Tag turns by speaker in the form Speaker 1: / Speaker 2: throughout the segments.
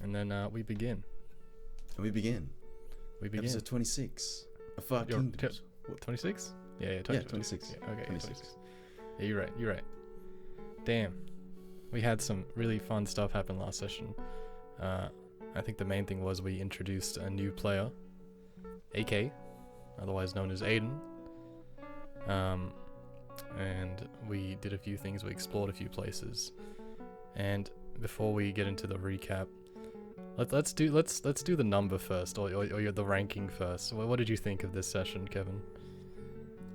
Speaker 1: and then we begin.
Speaker 2: We begin. Episode 26 of Far
Speaker 1: Your-
Speaker 2: Kingdoms.
Speaker 1: 26? Yeah, 26.
Speaker 2: Yeah, 26.
Speaker 1: Yeah, okay,
Speaker 2: 26.
Speaker 1: 26. Yeah, you're right. Damn. We had some really fun stuff happen last session. I think the main thing was we introduced a new player, AK, otherwise known as Aiden. And we did a few things, we explored a few places. And before we get into the recap, let's do the number first, or the ranking first. What did you think of this session, Kevin?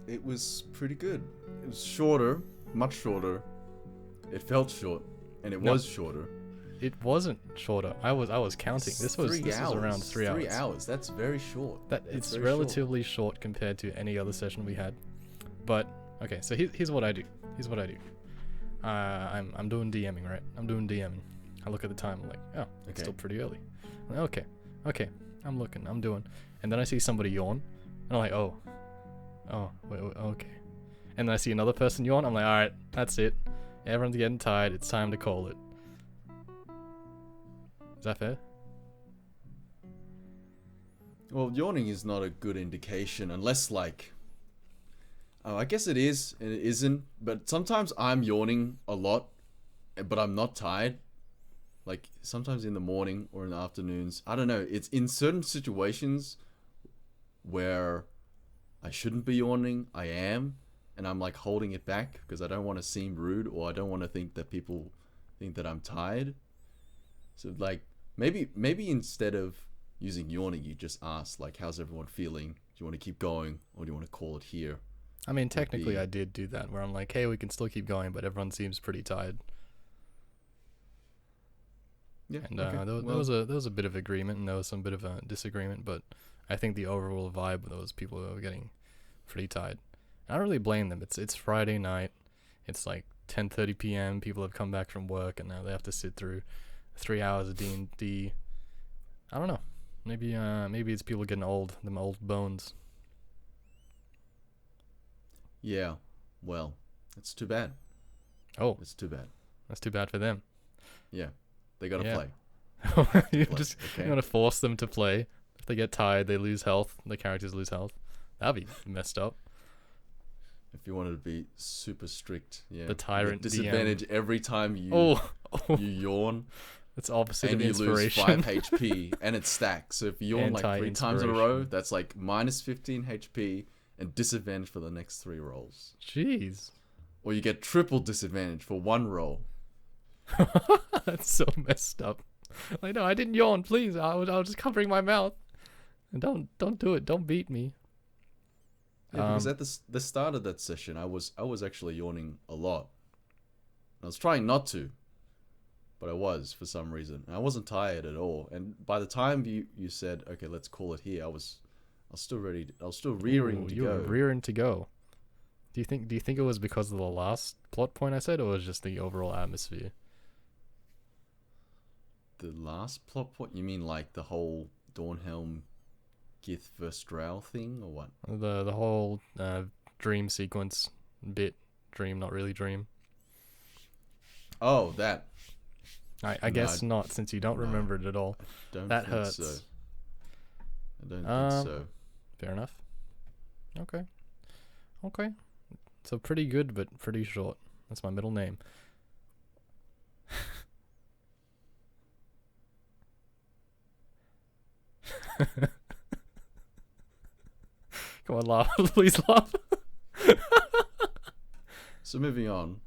Speaker 2: It was pretty good. It was shorter, much shorter. It felt short, and it was shorter.
Speaker 1: It wasn't shorter. I was counting. This was around 3 hours.
Speaker 2: 3 hours. That's very short.
Speaker 1: It's relatively short compared to any other session we had. But okay, so here's what I do. I'm doing DMing, right? I'm doing DMing. I look at the time, I'm like, oh, it's still pretty early. I'm like, okay. I'm looking, I'm doing. And then I see somebody yawn, and I'm like, oh, wait, okay. And then I see another person yawn, I'm like, alright, that's it. Everyone's getting tired, it's time to call it. Is that fair?
Speaker 2: Well, yawning is not a good indication unless, like... Oh, I guess it is, and it isn't. But sometimes I'm yawning a lot, but I'm not tired. Like, sometimes in the morning or in the afternoons. I don't know. It's in certain situations where I shouldn't be yawning, I am. And I'm, like, holding it back because I don't want to seem rude, or I don't want to think that people think that I'm tired. So, like, maybe instead of using yawning, you just ask, like, how's everyone feeling? Do you want to keep going, or do you want to call it here?
Speaker 1: I mean, technically I did do that, where I'm like, hey, we can still keep going, but everyone seems pretty tired.
Speaker 2: Yeah,
Speaker 1: and
Speaker 2: okay.
Speaker 1: there was a bit of agreement, and there was some bit of a disagreement, but I think the overall vibe of those people were getting pretty tired. I don't really blame them. It's Friday night. It's like 10:30 p.m. People have come back from work, and now they have to sit through 3 hours of D&D. I don't know. Maybe it's people getting old, them old bones.
Speaker 2: Yeah, well, it's too bad.
Speaker 1: Oh,
Speaker 2: it's too bad.
Speaker 1: That's too bad for them.
Speaker 2: Yeah, they gotta play.
Speaker 1: You're gonna force them to play. If they get tired, they lose health. The characters lose health. That'd be messed up.
Speaker 2: If you wanted to be super strict, yeah.
Speaker 1: The tyrant
Speaker 2: disadvantage
Speaker 1: DM.
Speaker 2: every time you you yawn.
Speaker 1: It's opposite
Speaker 2: and
Speaker 1: of inspiration.
Speaker 2: And you lose 5 HP, and it stacks. So if you yawn like 3 times in a row, that's like minus 15 HP and disadvantage for the next 3 rolls.
Speaker 1: Jeez.
Speaker 2: Or you get triple disadvantage for 1 roll.
Speaker 1: That's so messed up. Like, no, I didn't yawn. Please, I was just covering my mouth. And don't do it. Don't beat me.
Speaker 2: Yeah, because at the start of that session, I was actually yawning a lot. I was trying not to, but I was for some reason. And I wasn't tired at all. And by the time you said, okay, let's call it here, I was still ready. I was still rearing to go.
Speaker 1: You were rearing to go. Do you think it was because of the last plot point I said, or was it just the overall atmosphere?
Speaker 2: The last plot point? You mean like the whole Dawnhelm Gith vs. Drow thing, or what?
Speaker 1: The whole dream sequence bit. Dream, not really dream.
Speaker 2: Oh, that.
Speaker 1: I guess not, since you don't remember it at all. That hurts.
Speaker 2: So. I don't think so.
Speaker 1: Fair enough. Okay. So pretty good, but pretty short. That's my middle name. Come on, laugh. Please laugh.
Speaker 2: So moving on.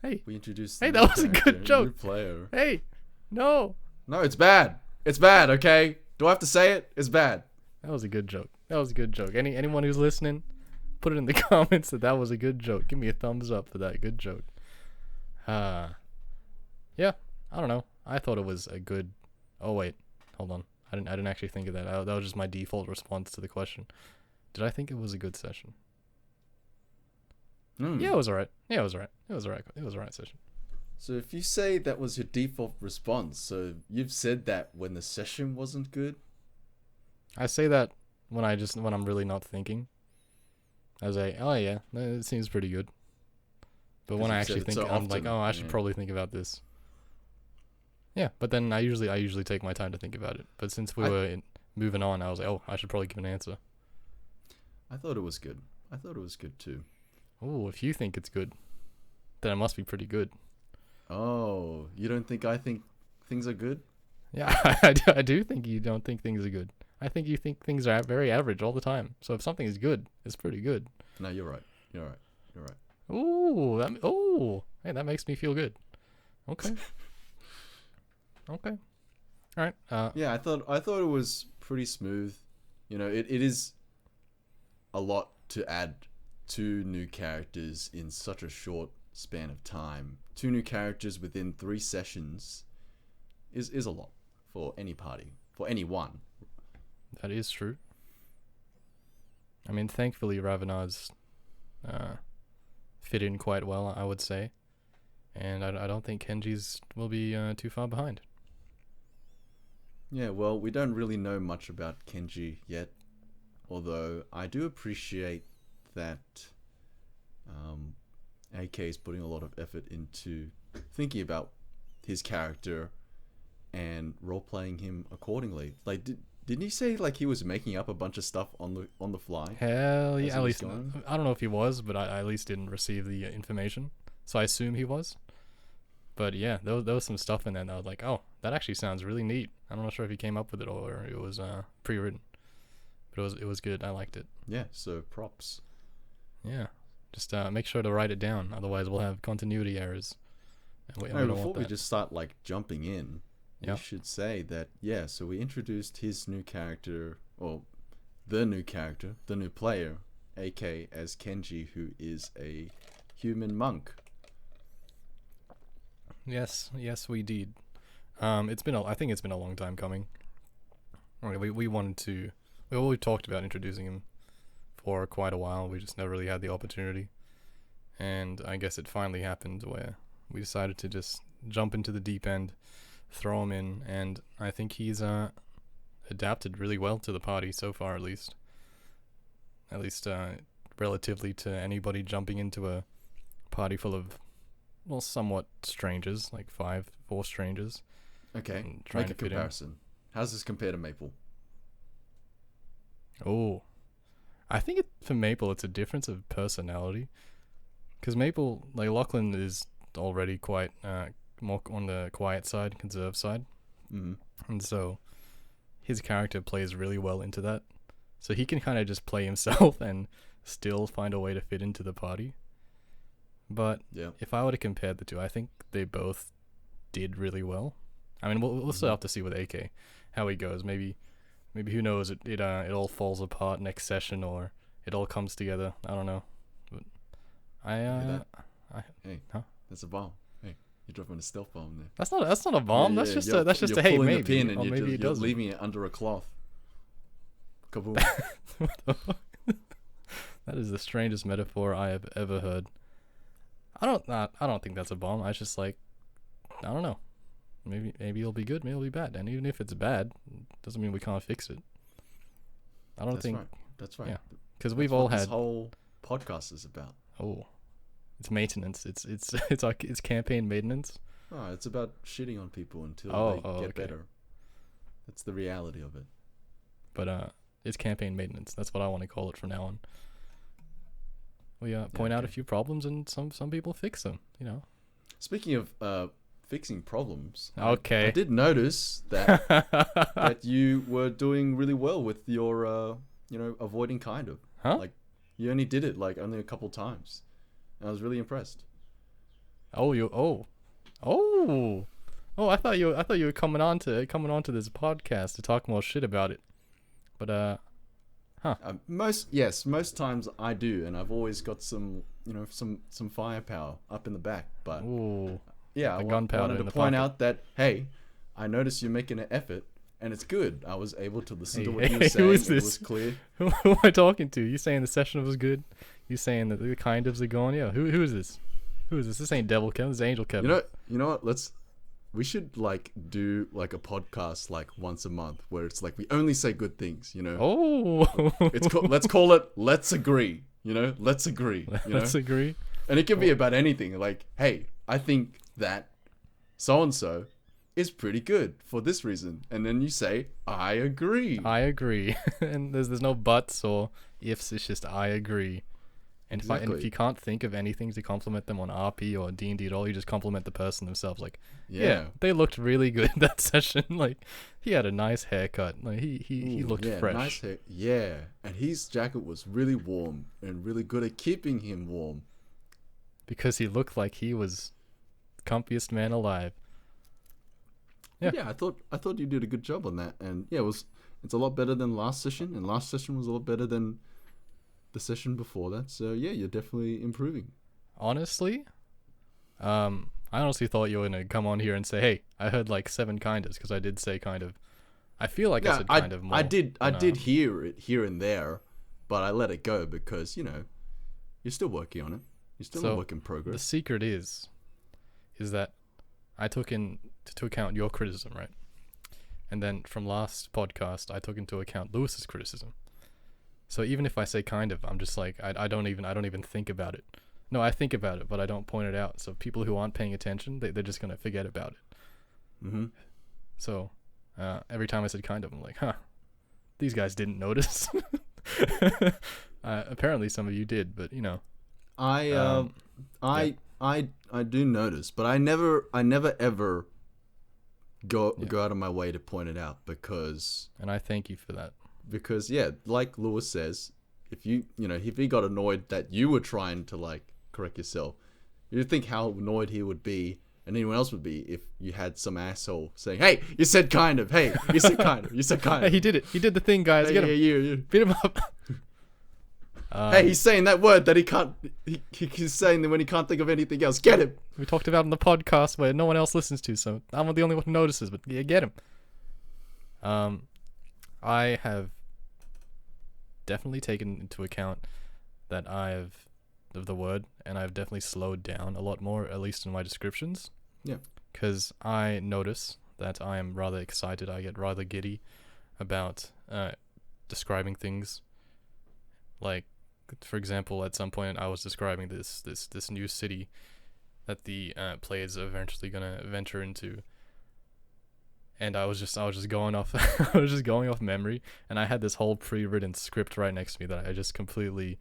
Speaker 1: Hey.
Speaker 2: We introduced.
Speaker 1: Hey, that was a good joke.
Speaker 2: New player.
Speaker 1: Hey. No,
Speaker 2: it's bad. It's bad, okay? Do I have to say it? It's bad.
Speaker 1: That was a good joke. Anyone who's listening, put it in the comments that was a good joke. Give me a thumbs up for that good joke. Yeah, I don't know. I thought it was a good... Oh, wait. Hold on. I didn't actually think of that. That was just my default response to the question. Did I think it was a good session? Yeah, it was alright. It was alright session.
Speaker 2: So if you say that was your default response, so you've said that when the session wasn't good?
Speaker 1: I say that when I'm really not thinking. I say, oh yeah, it seems pretty good. But when I actually think, I'm like, oh, I should probably think about this. Yeah, but then I usually take my time to think about it. But since we were moving on, I was like, oh, I should probably give an answer.
Speaker 2: I thought it was good. I thought it was good too.
Speaker 1: Oh, if you think it's good, then it must be pretty good.
Speaker 2: Oh, you don't think I think things are good?
Speaker 1: Yeah, I do think you don't think things are good. I think you think things are very average all the time. So if something is good, it's pretty good.
Speaker 2: No, you're right. You're right. You're right.
Speaker 1: Hey, that makes me feel good. Okay. Okay. All right.
Speaker 2: Yeah, I thought it was pretty smooth. You know, it is a lot to add 2 new characters in such a short span of time. 2 new characters within 3 sessions is a lot for any party, for anyone.
Speaker 1: That is true. I mean, thankfully, Ravenar's fit in quite well, I would say. And I don't think Kenji's will be too far behind.
Speaker 2: Yeah, well, we don't really know much about Kenji yet. Although, I do appreciate that AK is putting a lot of effort into thinking about his character and role-playing him accordingly. Like, didn't he say like he was making up a bunch of stuff on the fly?
Speaker 1: Hell yeah, at least I don't know if he was, but I at least didn't receive the information, so I assume he was. But yeah, there was some stuff in there that I was like, oh, that actually sounds really neat. I'm not sure if he came up with it or it was pre-written, but it was good. I liked it.
Speaker 2: Yeah, so props.
Speaker 1: Yeah, just make sure to write it down, otherwise we'll have continuity errors. And
Speaker 2: before we just start like jumping in. We should say that, so we introduced his new character, or the new character, the new player, AK as Kenji, who is a human monk.
Speaker 1: Yes, we did. I think it's been a long time coming. We talked about introducing him for quite a while. We just never really had the opportunity. And I guess it finally happened where we decided to just jump into the deep end, throw him in, and I think he's adapted really well to the party so far, at least relatively to anybody jumping into a party full of, well, somewhat strangers, like 4 strangers.
Speaker 2: Okay, make a comparison. How does this compare to Maple?
Speaker 1: Oh, I think for Maple it's a difference of personality, because Maple, like, Lachlan is already quite more on the quiet side, conserved side.
Speaker 2: Mm-hmm.
Speaker 1: And so his character plays really well into that. So he can kind of just play himself and still find a way to fit into the party. But if I were to compare the two, I think they both did really well. I mean, we'll still have to see with AK how he goes. Maybe who knows, it all falls apart next session, or it all comes together. I don't know. But
Speaker 2: that's a bomb. You're dropping a stealth bomb there.
Speaker 1: That's not a bomb. That's just a hey, maybe.
Speaker 2: Pin and
Speaker 1: maybe
Speaker 2: you're leaving it under a cloth. Kaboom.
Speaker 1: That is the strangest metaphor I have ever heard. I don't think that's a bomb. I just I don't know. Maybe it'll be good. Maybe it'll be bad. And even if it's bad, doesn't mean we can't fix it.
Speaker 2: That's right.
Speaker 1: Yeah, because we've all had.
Speaker 2: This whole podcast is about.
Speaker 1: Oh. It's maintenance. It's campaign maintenance.
Speaker 2: Oh, it's about shitting on people until they get better. That's the reality of it.
Speaker 1: But it's campaign maintenance. That's what I want to call it from now on. We point out a few problems, and some people fix them. You know.
Speaker 2: Speaking of fixing problems,
Speaker 1: okay,
Speaker 2: I did notice that that you were doing really well with your avoiding kind of.
Speaker 1: Huh?
Speaker 2: Like you only did it only a couple times. I was really impressed.
Speaker 1: I thought you were coming on to this podcast to talk more shit about it. But
Speaker 2: most times I do, and I've always got some firepower up in the back. But I wanted to point out that, hey, I noticed you're making an effort, and it's good. I was able to listen to what you were saying.
Speaker 1: Who is this?
Speaker 2: It was clear.
Speaker 1: Who am I talking to? You saying the session was good? You saying that the kind ofs are going? Yeah. Who is this? Who is this? This ain't Devil Kevin. This is Angel Kevin.
Speaker 2: You know what? We should do a podcast once a month where it's we only say good things. You know.
Speaker 1: Oh.
Speaker 2: Let's call it. Let's agree. Let's agree.
Speaker 1: Let's agree.
Speaker 2: And it can be about anything. Hey, I think that so and so is pretty good for this reason. And then you say, I agree.
Speaker 1: I agree. And there's no buts or ifs. It's just I agree. And if you can't think of anything to compliment them on RP or D&D at all, you just compliment the person themselves. Like, yeah, they looked really good that session. Like, he had a nice haircut. Like, he looked fresh.
Speaker 2: Nice hair. Yeah, and his jacket was really warm and really good at keeping him warm.
Speaker 1: Because he looked like he was the comfiest man alive.
Speaker 2: Yeah, I thought you did a good job on that, and yeah, it's a lot better than last session, and last session was a lot better than the session before that. So yeah, you're definitely improving.
Speaker 1: Honestly, I honestly thought you were gonna come on here and say, "Hey, I heard like 7 kind ofs," because I did say kind of. I feel like I said kind of more.
Speaker 2: I did hear it here and there, but I let it go because you're still working on it. You're still a work in progress.
Speaker 1: The secret is that I took into account your criticism, right? And then from last podcast, I took into account Lewis's criticism. So even if I say kind of, I'm just like I don't even think about it. No, I think about it, but I don't point it out. So people who aren't paying attention, they're just gonna forget about it.
Speaker 2: Mm-hmm.
Speaker 1: So every time I said kind of, I'm like, these guys didn't notice. Apparently some of you did, but
Speaker 2: I do notice, but I never ever go out of my way to point it out because.
Speaker 1: And I thank you for that.
Speaker 2: Because like Lewis says, if if he got annoyed that you were trying to like correct yourself, you'd think how annoyed he would be, and anyone else would be if you had some asshole saying, "Hey, you said kind of. Hey, you said kind of. You said kind of."
Speaker 1: Hey, he did it. He did the thing, guys.
Speaker 2: Hey,
Speaker 1: Get him.
Speaker 2: You.
Speaker 1: Beat him up.
Speaker 2: Hey, he's saying that word that he can't. He's saying that when he can't think of anything else. Get him.
Speaker 1: We talked about it on the podcast where no one else listens to, so I'm the only one who notices. But yeah, get him. I have definitely taken into account that the word, and I've definitely slowed down a lot more, at least in my descriptions.
Speaker 2: Yeah.
Speaker 1: Because I notice that I am rather excited. I get rather giddy about describing things. Like, for example, at some point I was describing this new city that the players are eventually gonna venture into. And I was just going off I was just going off memory, and I had this whole pre-written script right next to me that I just completely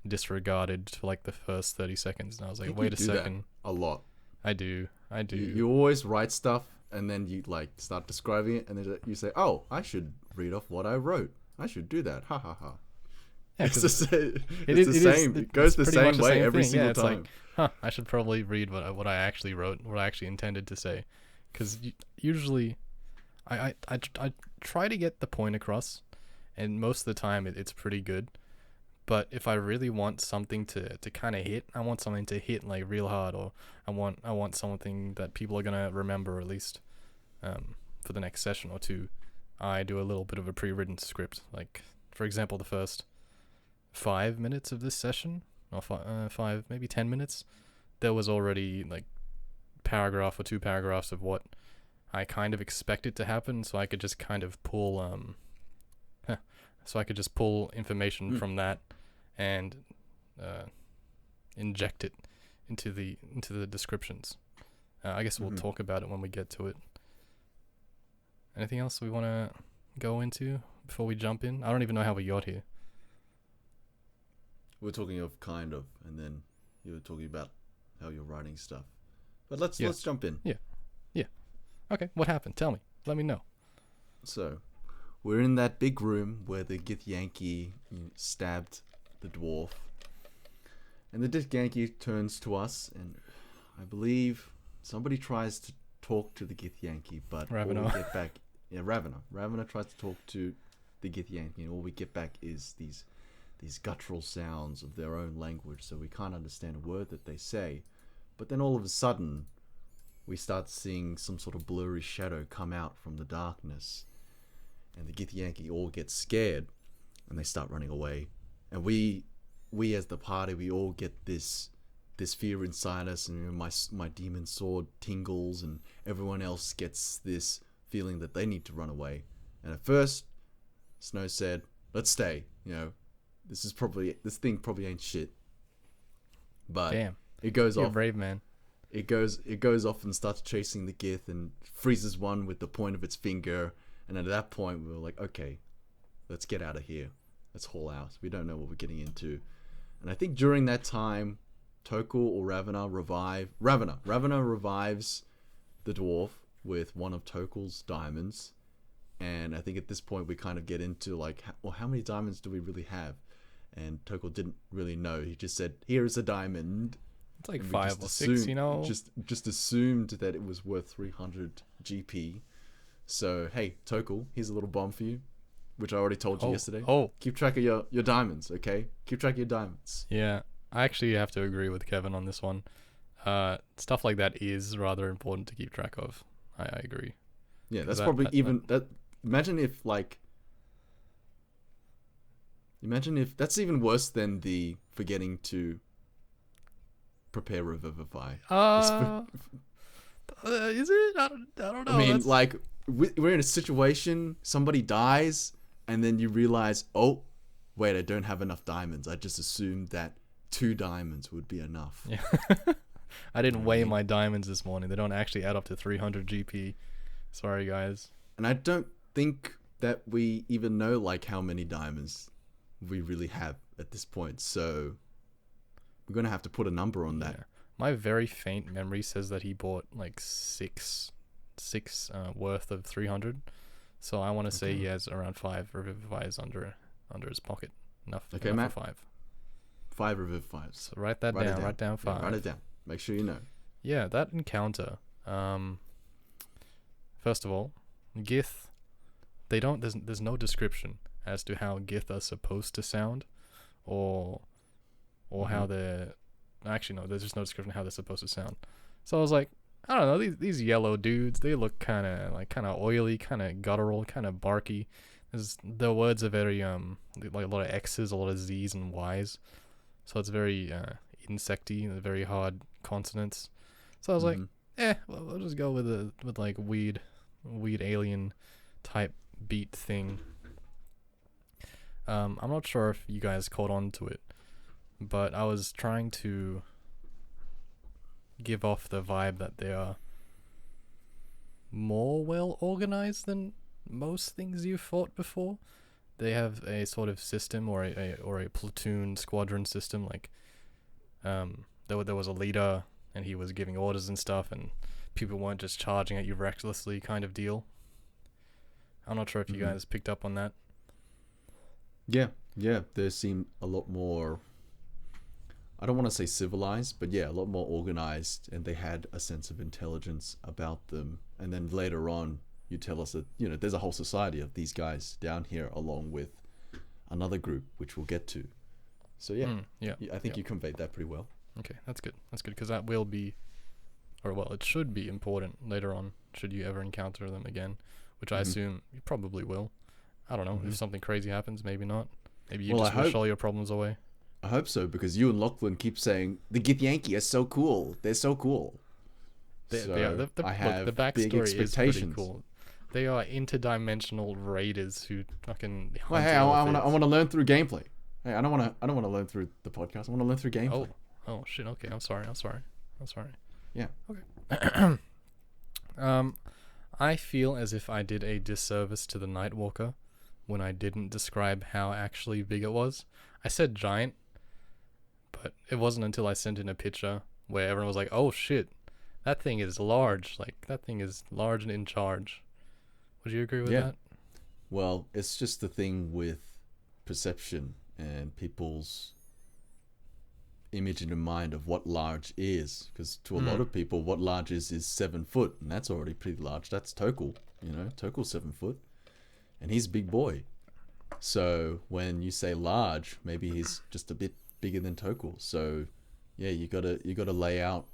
Speaker 1: disregarded for like the first 30 seconds, and I was like, wait a second.
Speaker 2: A lot.
Speaker 1: I do.
Speaker 2: You always write stuff and then you like start describing it, and then you say, "Oh, I should read off what I wrote. I should do that." Ha ha ha.
Speaker 1: Yeah,
Speaker 2: it's the same. It goes the same way every single time.
Speaker 1: It's like, I should probably read what I actually wrote, what I actually intended to say, because usually I try to get the point across, and most of the time it's pretty good. But if I really want something to kind of hit, I want something to hit like real hard, or I want something that people are gonna remember, at least for the next session or two. I do a little bit of a pre-written script. Like, for example, the first 5 minutes of this session, or 5 maybe 10 minutes, there was already like paragraph or 2 paragraphs of what I kind of expected to happen, so I could just kind of pull information from that and inject it into the descriptions. I guess we'll talk about it when we get to it. Anything else we want to go into before we jump in? I don't even know how we got here.
Speaker 2: We're talking of kind of, and then you were talking about how you're writing stuff. But let's jump in.
Speaker 1: Yeah. Okay, what happened? Tell me. Let me know.
Speaker 2: So, we're in that big room where the Githyanki stabbed the dwarf. And the Githyanki turns to us, and I believe somebody tries to talk to the Githyanki, but
Speaker 1: Ravana.
Speaker 2: all we get back... Yeah, Ravana. Ravana tries to talk to the Githyanki, and all we get back is these guttural sounds of their own language, so we can't understand a word that they say. But then all of a sudden, we start seeing some sort of blurry shadow come out from the darkness. And the Githyanki all get scared, and they start running away. And we as the party, we all get this fear inside us, and my demon sword tingles, and everyone else gets this feeling that they need to run away. And at first, Snow said, "Let's stay. This thing probably ain't shit." But
Speaker 1: damn,
Speaker 2: it goes
Speaker 1: you're
Speaker 2: off.
Speaker 1: a brave man.
Speaker 2: it goes off and starts chasing the Gith and freezes one with the point of its finger. And at that point, we were like, okay, let's get out of here. Let's haul out. We don't know what we're getting into. And I think during that time, Tokul or Ravana revives the dwarf with one of Tokul's diamonds. And I think at this point we kind of get into like, well, how many diamonds do we really have? And Tokul didn't really know. He just said, "Here's a diamond."
Speaker 1: It's like 5 or 6, you know.
Speaker 2: Just assumed that it was worth 300 GP. So hey, Tokul, here's a little bomb for you, which I already told you yesterday. Keep track of your diamonds, okay? Keep track of your diamonds.
Speaker 1: Yeah, I actually have to agree with Kevin on this one. Stuff like that is rather important to keep track of. I agree.
Speaker 2: Yeah, that's probably that. Imagine if that's even worse than the forgetting to prepare Revivify.
Speaker 1: Is it? I don't know.
Speaker 2: I mean, like, we're in a situation, somebody dies, and then you realize, oh, wait, I don't have enough diamonds. I just assumed that 2 diamonds would be enough.
Speaker 1: Yeah. I didn't weigh my diamonds this morning. They don't actually add up to 300 GP. Sorry, guys.
Speaker 2: And I don't think that we even know, like, how many diamonds we really have at this point. So we're going to have to put a number on that.
Speaker 1: Yeah. My very faint memory says that he bought like six worth of 300. So I want to say he has around 5 Revivifies under his pocket. Enough
Speaker 2: Matt.
Speaker 1: For 5.
Speaker 2: 5 Revivifies.
Speaker 1: So write that down. Write down 5.
Speaker 2: Yeah, write it down. Make sure you know.
Speaker 1: Yeah, that encounter. First of all, Gith. There's no description as to how Gith are supposed to sound, or how they're. Actually, no. There's just no description of how they're supposed to sound. So I was like, I don't know. These yellow dudes. They look kind of oily, kind of guttural, kind of barky. The words are very like a lot of X's, a lot of Z's and Y's. So it's very insecty, very hard consonants. So I was like, we'll just go with like weed alien type beat thing. I'm not sure if you guys caught on to it, but I was trying to give off the vibe that they are more well organized than most things you've fought before. They have a sort of system or a platoon squadron system. Like there was a leader and he was giving orders and stuff, and people weren't just charging at you recklessly kind of deal. I'm not sure if you guys picked up on that.
Speaker 2: Yeah, they seem a lot more, I don't want to say civilized, but yeah, a lot more organized, and they had a sense of intelligence about them. And then later on, you tell us that, there's a whole society of these guys down here along with another group, which we'll get to. So I think you conveyed that pretty well.
Speaker 1: Okay, that's good, because that will be, it should be important later on, should you ever encounter them again, which I assume you probably will. I don't know, if something crazy happens, maybe not. Maybe you just wish all your problems away.
Speaker 2: I hope so, because you and Lachlan keep saying, the Gith Yankee are so cool. They're so cool.
Speaker 1: The backstory is pretty cool. They are interdimensional raiders who fucking.
Speaker 2: Well, hey, I want to learn through gameplay. Hey, I don't want to learn through the podcast. I want to learn through gameplay.
Speaker 1: Oh shit. Okay, I'm sorry.
Speaker 2: Yeah.
Speaker 1: Okay. I feel as if I did a disservice to the Nightwalker when I didn't describe how actually big it was. I said giant, but it wasn't until I sent in a picture where everyone was like, "Oh shit, that thing is large. Like that thing is large and in charge." Would you agree with that?
Speaker 2: Well, it's just the thing with perception and people's image in the mind of what large is, because to a lot of people what large is 7 foot, and that's already pretty large. That's Tokul, Tokul's 7 foot and he's a big boy. So when you say large, maybe he's just a bit bigger than Tokul. So yeah, you gotta lay out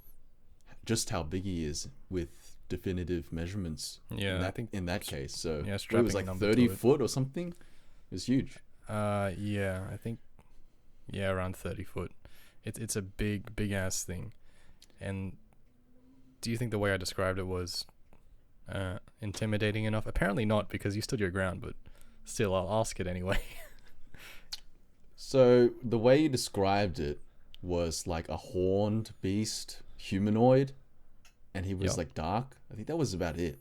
Speaker 2: just how big he is with definitive measurements.
Speaker 1: I think
Speaker 2: in that case, so it was like 30 foot or something. It was huge.
Speaker 1: I think around 30 foot. It's a big ass thing. And do you think the way I described it was intimidating enough? Apparently not, because you stood your ground, but still, I'll ask it anyway.
Speaker 2: So the way you described it was like a horned beast, humanoid, and he was
Speaker 1: Yep.
Speaker 2: like dark. I think that was about it.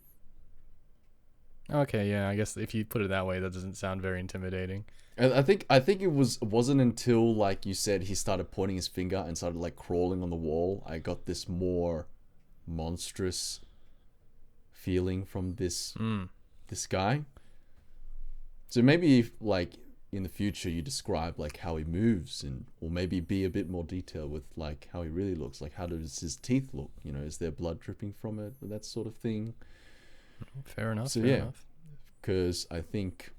Speaker 1: Okay, yeah, I guess if you put it that way, that doesn't sound very intimidating.
Speaker 2: And I think it wasn't until like you said he started pointing his finger and started like crawling on the wall. I got this more monstrous feeling from this guy. So maybe if, like in the future you describe like how he moves and or maybe be a bit more detailed with like how he really looks. Like how does his teeth look? You know, is there blood dripping from it? That sort of thing.
Speaker 1: Fair enough.
Speaker 2: So
Speaker 1: fair
Speaker 2: yeah,
Speaker 1: enough.
Speaker 2: because I think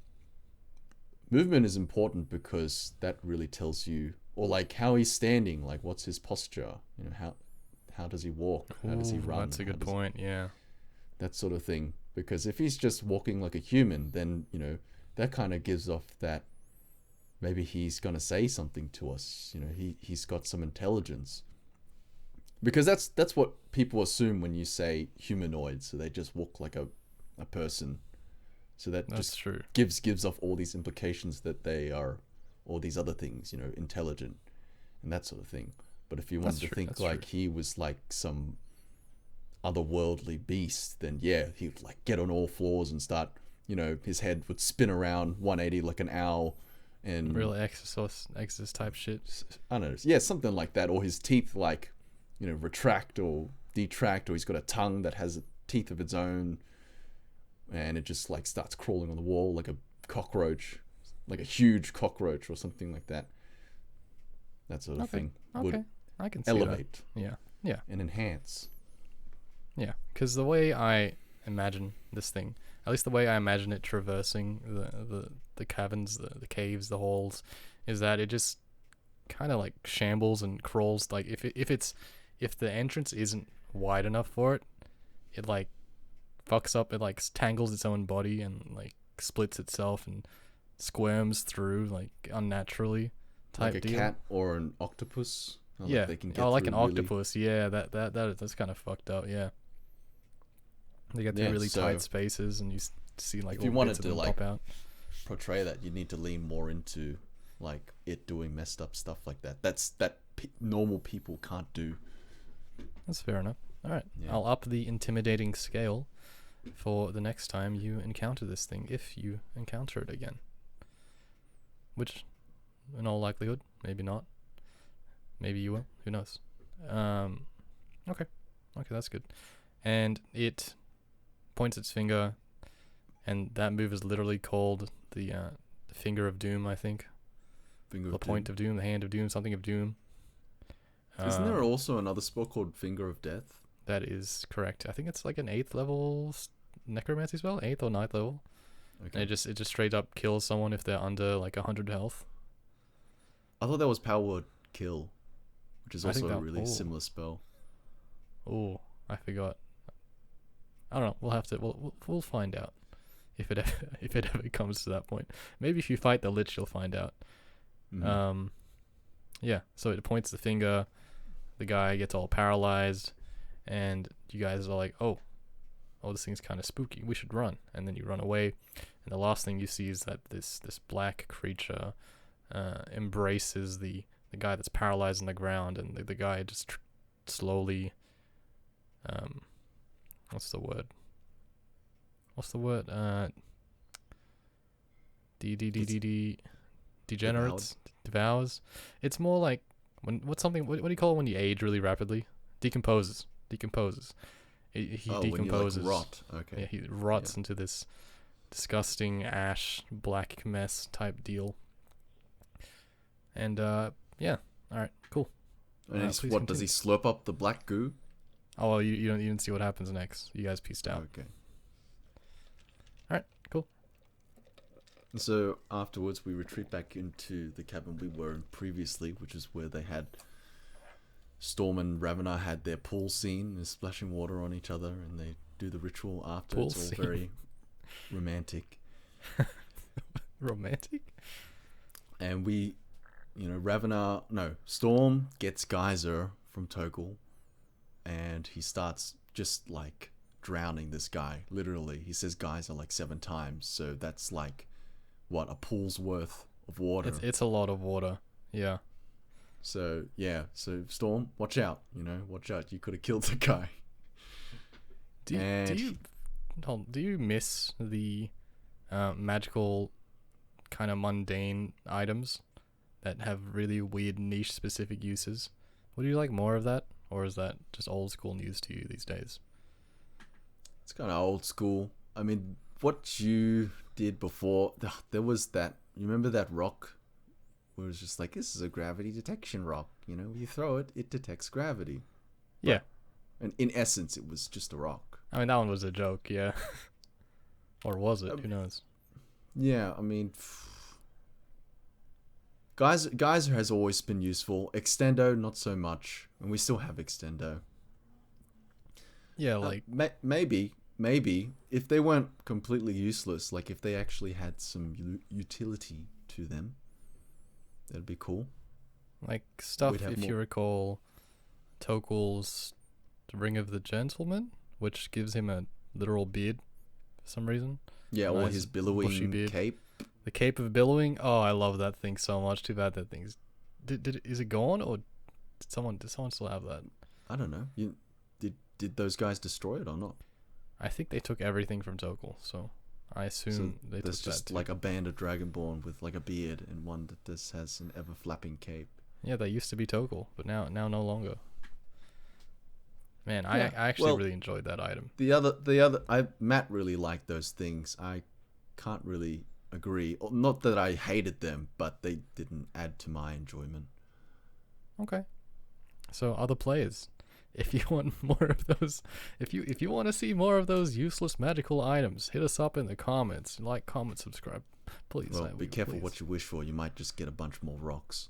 Speaker 2: movement is important because that really tells you, or like how he's standing, like what's his posture, you know, how does he walk, how does he
Speaker 1: Ooh,
Speaker 2: run,
Speaker 1: That's a good point. Yeah.
Speaker 2: that sort of thing. Because if he's just walking like a human, then you know that kind of gives off that maybe he's gonna say something to us. You know, he's got some intelligence. Because that's what people assume when you say humanoid, so they just walk like a person. So that's just
Speaker 1: true.
Speaker 2: gives off all these implications that they are all these other things, you know, intelligent and that sort of thing. But if you wanted to think like he was like some otherworldly beast, then yeah, he would like get on all fours and start, you know, his head would spin around 180 like an owl and
Speaker 1: Real exorcist type shit.
Speaker 2: I don't know, yeah, something like that. Or his teeth like, you know, retract or detract, or he's got a tongue that has teeth of its own and it just like starts crawling on the wall like a cockroach, like a huge cockroach or something like that. That sort of thing would
Speaker 1: I can see
Speaker 2: elevate
Speaker 1: that. Yeah.
Speaker 2: and enhance.
Speaker 1: Yeah, because the way I imagine this thing, at least the way I imagine it traversing the caverns, the caves, the halls, is that it just kind of like shambles and crawls. Like if the entrance isn't wide enough for it, it like fucks up. It like tangles its own body and like splits itself and squirms through like unnaturally. Type
Speaker 2: Like a
Speaker 1: deal.
Speaker 2: cat or an octopus.
Speaker 1: Yeah.
Speaker 2: Like they can get
Speaker 1: like an
Speaker 2: through really-
Speaker 1: octopus. Yeah, that's kind of fucked up. Yeah. They get through
Speaker 2: Yeah,
Speaker 1: really
Speaker 2: so
Speaker 1: tight spaces, and you see like
Speaker 2: if you
Speaker 1: little
Speaker 2: wanted
Speaker 1: bits of
Speaker 2: to
Speaker 1: them
Speaker 2: like
Speaker 1: pop out.
Speaker 2: portray that, you need to lean more into like it doing messed up stuff like that. That's normal people can't do.
Speaker 1: That's fair enough. All right,
Speaker 2: Yeah.
Speaker 1: I'll up the intimidating scale for the next time you encounter this thing, if you encounter it again. Which, in all likelihood, maybe not. Maybe you will. Who knows? Okay, that's good. And it points its finger, and that move is literally called the finger of doom, I think.
Speaker 2: Finger
Speaker 1: The
Speaker 2: of
Speaker 1: point
Speaker 2: Doom.
Speaker 1: of doom, the hand of doom, something of doom.
Speaker 2: Isn't there also another spell called Finger of Death?
Speaker 1: That is correct. I think it's like an 8th level necromancy spell, 8th or 9th level.
Speaker 2: Okay.
Speaker 1: And it just straight up kills someone if they're under like 100 health.
Speaker 2: I thought that was Power Word Kill, which is
Speaker 1: I think
Speaker 2: also a
Speaker 1: that-
Speaker 2: really
Speaker 1: oh.
Speaker 2: similar spell.
Speaker 1: Oh, I forgot. I don't know. We'll have to. We'll find out if it if it ever comes to that point. Maybe if you fight the lich, you'll find out.
Speaker 2: Mhm.
Speaker 1: Yeah. So it points the finger. The guy gets all paralyzed, and you guys are like, "Oh, this thing's kind of spooky. We should run." And then you run away, and the last thing you see is that this black creature embraces the guy that's paralyzed on the ground, and the guy just slowly. What's the word? Degenerates, devours. It's more like what do you call it when you age really rapidly? Decomposes. He decomposes.
Speaker 2: When you like rot. Okay.
Speaker 1: Yeah, he rots into this disgusting ash black mess type deal. And yeah, all right, cool.
Speaker 2: And
Speaker 1: Please
Speaker 2: what does
Speaker 1: continue.
Speaker 2: he slurp up the black goo?
Speaker 1: Oh, well, you didn't see what happens next. You guys pieced out.
Speaker 2: Okay.
Speaker 1: All right, cool.
Speaker 2: So afterwards, we retreat back into the cabin we were in previously, which is where they had Storm and Ravenar had their pool scene. They're splashing water on each other, and they do the ritual after.
Speaker 1: Pool
Speaker 2: it's all
Speaker 1: scene.
Speaker 2: very romantic.
Speaker 1: Romantic?
Speaker 2: And Storm gets Geyser from Toggle, and he starts just like drowning this guy. Literally, he says Geyser like 7 times, so that's like what, a pool's worth of water.
Speaker 1: It's a lot of water. Yeah.
Speaker 2: So yeah, so Storm, watch out, watch out. You could have killed the guy. And
Speaker 1: do you miss the magical kind of mundane items that have really weird niche specific uses? Would you like more of that, or is that just old school news to you these days?
Speaker 2: it's kind of old school. I mean, what you did before, there was that. You remember that rock? Where it was just like, this is a gravity detection rock. You know, you throw it, it detects gravity.
Speaker 1: Yeah.
Speaker 2: And in essence, it was just a rock.
Speaker 1: I mean, that one was a joke, yeah. Or was it? Who knows?
Speaker 2: Yeah, I mean, Geyser has always been useful. Extendo, not so much. And we still have Extendo.
Speaker 1: Yeah, like...
Speaker 2: maybe, if they weren't completely useless, like if they actually had some utility to them, that'd be cool.
Speaker 1: Like stuff, if you recall, Tokel's Ring of the Gentleman, which gives him a literal beard for some reason.
Speaker 2: Yeah, or his billowing cape.
Speaker 1: The Cape of Billowing. Oh, I love that thing so much. Too bad that thing's... Is it gone, or did someone still have that?
Speaker 2: I don't know. Did those guys destroy it or not?
Speaker 1: I think they took everything from Tokel, so I assume they took that.
Speaker 2: There's just like a band of Dragonborn with like a beard and one that just has an ever flapping cape.
Speaker 1: Yeah, they used to be Tokel, but now no longer. Man, yeah. I actually really enjoyed that item.
Speaker 2: Matt really liked those things. I can't really agree. Not that I hated them, but they didn't add to my enjoyment.
Speaker 1: Okay. So other players, if you want more of those, if you want to see more of those useless magical items, hit us up in the comments. Like, comment, subscribe, please.
Speaker 2: Well, be careful what you wish for. You might just get a bunch more rocks.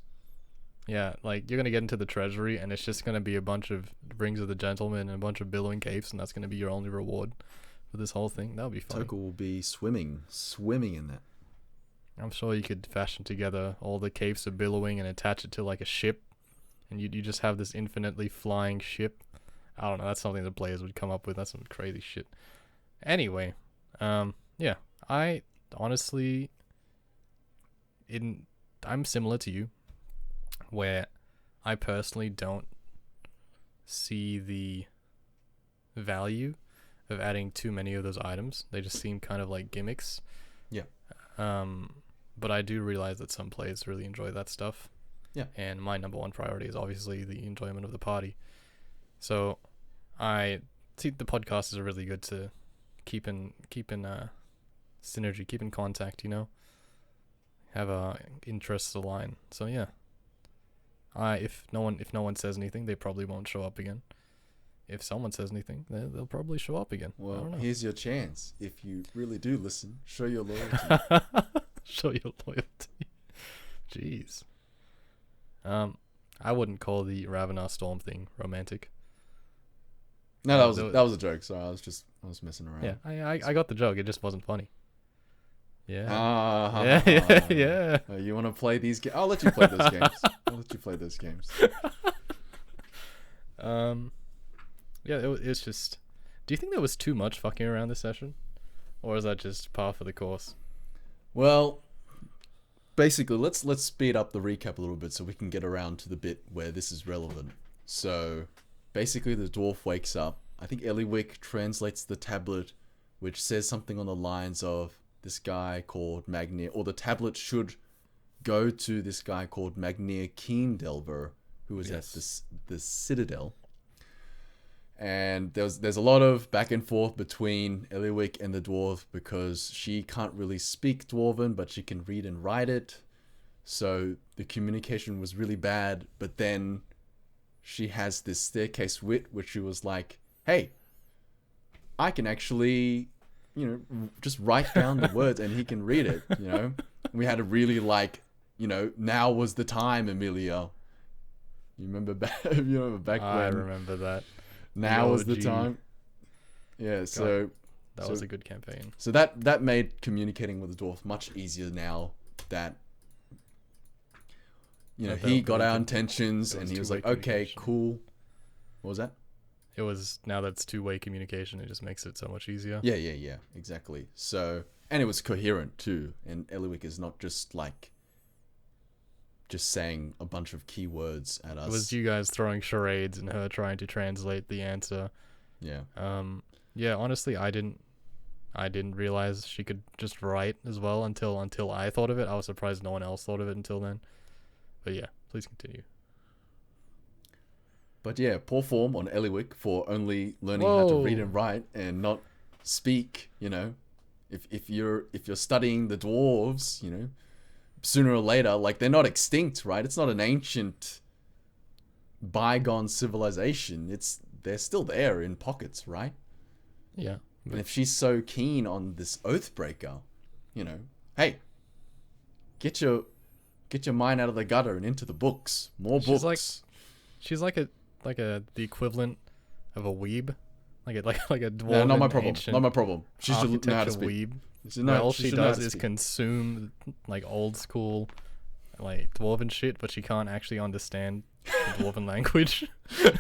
Speaker 1: Yeah, like you're gonna get into the treasury, and it's just gonna be a bunch of Rings of the Gentleman and a bunch of billowing capes, and that's gonna be your only reward for this whole thing. That'll be fun.
Speaker 2: Tokel will be swimming in that.
Speaker 1: I'm sure you could fashion together all the capes of billowing and attach it to like a ship, and you just have this infinitely flying ship. I don't know. That's something the players would come up with. That's some crazy shit. Anyway, yeah, I honestly, I'm similar to you, where I personally don't see the value of adding too many of those items. They just seem kind of like gimmicks.
Speaker 2: Yeah.
Speaker 1: But I do realize that some players really enjoy that stuff.
Speaker 2: Yeah.
Speaker 1: And my number one priority is obviously the enjoyment of the party. So I see the podcast is really good to keep in synergy, keep in contact, you know, have interests align. So yeah. If no one says anything, they probably won't show up again. If someone says anything, they'll probably show up again.
Speaker 2: Well, here's your chance. If you really do listen, show your loyalty.
Speaker 1: Show your loyalty. Jeez. I wouldn't call the Ravenar Storm thing romantic.
Speaker 2: No, that was a joke. Sorry, I was messing around.
Speaker 1: Yeah, I got the joke. It just wasn't funny. Yeah. Yeah.
Speaker 2: You want to play these games? I'll let you play those games.
Speaker 1: Yeah, it's just... Do you think there was too much fucking around this session? Or is that just par for the course?
Speaker 2: Well, basically, let's speed up the recap a little bit so we can get around to the bit where this is relevant. So, basically, the dwarf wakes up. I think Eliwick translates the tablet, which says something on the lines of this guy called Magnir, or the tablet should go to this guy called Magnir Keendelver, who was at the Citadel. And there's a lot of back and forth between Eliwick and the dwarf because she can't really speak Dwarven, but she can read and write it. So the communication was really bad. But then she has this staircase wit, which she was like, "Hey, I can actually, just write down the words and he can read it." We had a really now was the time, Amelia. You remember back? Back when?
Speaker 1: I remember that.
Speaker 2: Now was the time. Yeah, so
Speaker 1: that was a good campaign.
Speaker 2: So that made communicating with the dwarf much easier now that he got our intentions and he was like, "Okay, cool." What was that?
Speaker 1: It was, now that it's two-way communication, it just makes it so much easier.
Speaker 2: Yeah, exactly. So, and it was coherent too, and Eliwick is not just saying a bunch of keywords at us.
Speaker 1: It was you guys throwing charades and her trying to translate the answer.
Speaker 2: Yeah.
Speaker 1: Yeah, honestly, I didn't realize she could just write as well until I thought of it. I was surprised no one else thought of it until then. But yeah, please continue.
Speaker 2: But yeah, poor form on Eliwick for only learning how to read and write and not speak. You know, if you're studying the dwarves, you know, sooner or later, like, they're not extinct, right? It's not an ancient bygone civilization. They're still there in pockets, right?
Speaker 1: Yeah.
Speaker 2: And if she's so keen on this Oathbreaker, you know, hey, get your mind out of the gutter and into the books. More books.
Speaker 1: She's like the equivalent of a weeb, like a dwarven.
Speaker 2: No, not my problem. Not my problem. She should know how to speak.
Speaker 1: Weeb. All she does is consume like old school, like dwarven shit, but she can't actually understand the dwarven language.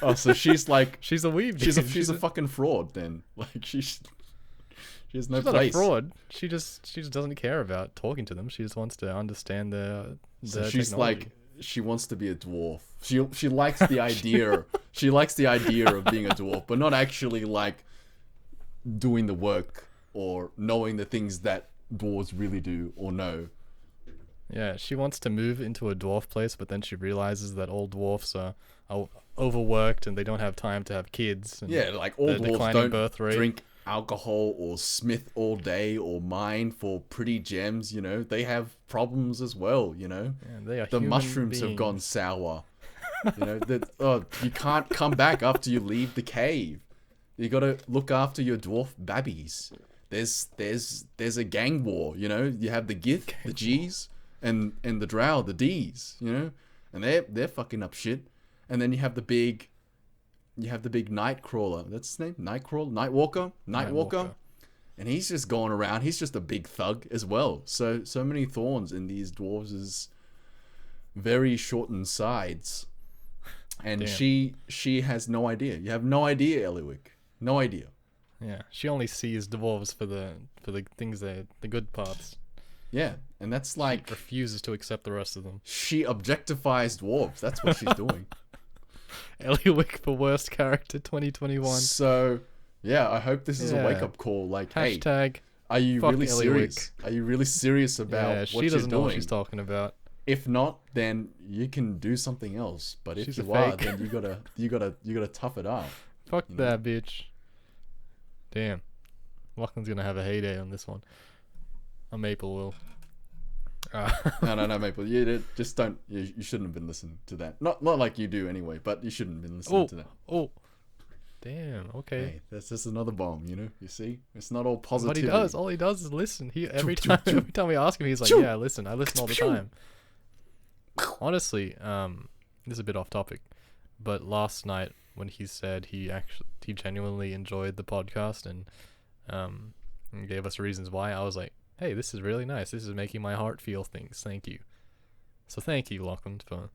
Speaker 2: Oh, so she's like
Speaker 1: she's a weeb.
Speaker 2: She's a fucking fraud then. Like she has no
Speaker 1: she's
Speaker 2: place.
Speaker 1: Not a fraud. She just doesn't care about talking to them. She just wants to understand the
Speaker 2: so she's technology. Like she wants to be a dwarf. She likes the idea. She likes the idea of being a dwarf, but not actually like doing the work or knowing the things that dwarves really do or know.
Speaker 1: Yeah, she wants to move into a dwarf place, but then she realizes that all dwarfs are overworked and they don't have time to have kids. And
Speaker 2: yeah, like all dwarves don't drink alcohol or smith all day or mine for pretty gems, you know. They have problems as well, you know.
Speaker 1: Yeah, they are
Speaker 2: the mushrooms have gone sour. You know, you can't come back after you leave the cave. You gotta look after your dwarf babbies. There's a gang war, you know. You have the Gith, the G's, and the Drow, the D's, you know, and they're fucking up shit. And then you have the big Nightcrawler. That's his name? Nightwalker. And he's just going around. He's just a big thug as well. So many thorns in these dwarves' very shortened sides. And damn. She has no idea. You have no idea, Eliwick. No idea.
Speaker 1: Yeah, she only sees dwarves for the things the good parts.
Speaker 2: Yeah, and that's like
Speaker 1: she refuses to accept the rest of them.
Speaker 2: She objectifies dwarves. That's what she's doing.
Speaker 1: Eliwick for worst character 2021.
Speaker 2: So yeah, I hope this is a wake up call. Like,
Speaker 1: hashtag,
Speaker 2: hey, are you really serious? Are you really serious about what you're doing?
Speaker 1: She doesn't know what she's talking about.
Speaker 2: If not, then you can do something else. But if you are, then you gotta tough it up.
Speaker 1: Fuck that bitch. Damn, Lachlan's gonna have a heyday on this one. A Maple will.
Speaker 2: No, Maple. You just don't. You shouldn't have been listening to that. Not like you do anyway, but you shouldn't have been listening to that.
Speaker 1: Oh, damn. Okay.
Speaker 2: Hey, that's just another bomb. You know. You see, it's not all positive.
Speaker 1: All he does is listen. Every time we ask him, he's like, "Yeah, I listen all the time." Honestly, this is a bit off topic, but last night when he said he genuinely enjoyed the podcast and gave us reasons why, I was like, hey, this is really nice. This is making my heart feel things. Thank you. So thank you, Lachlan, for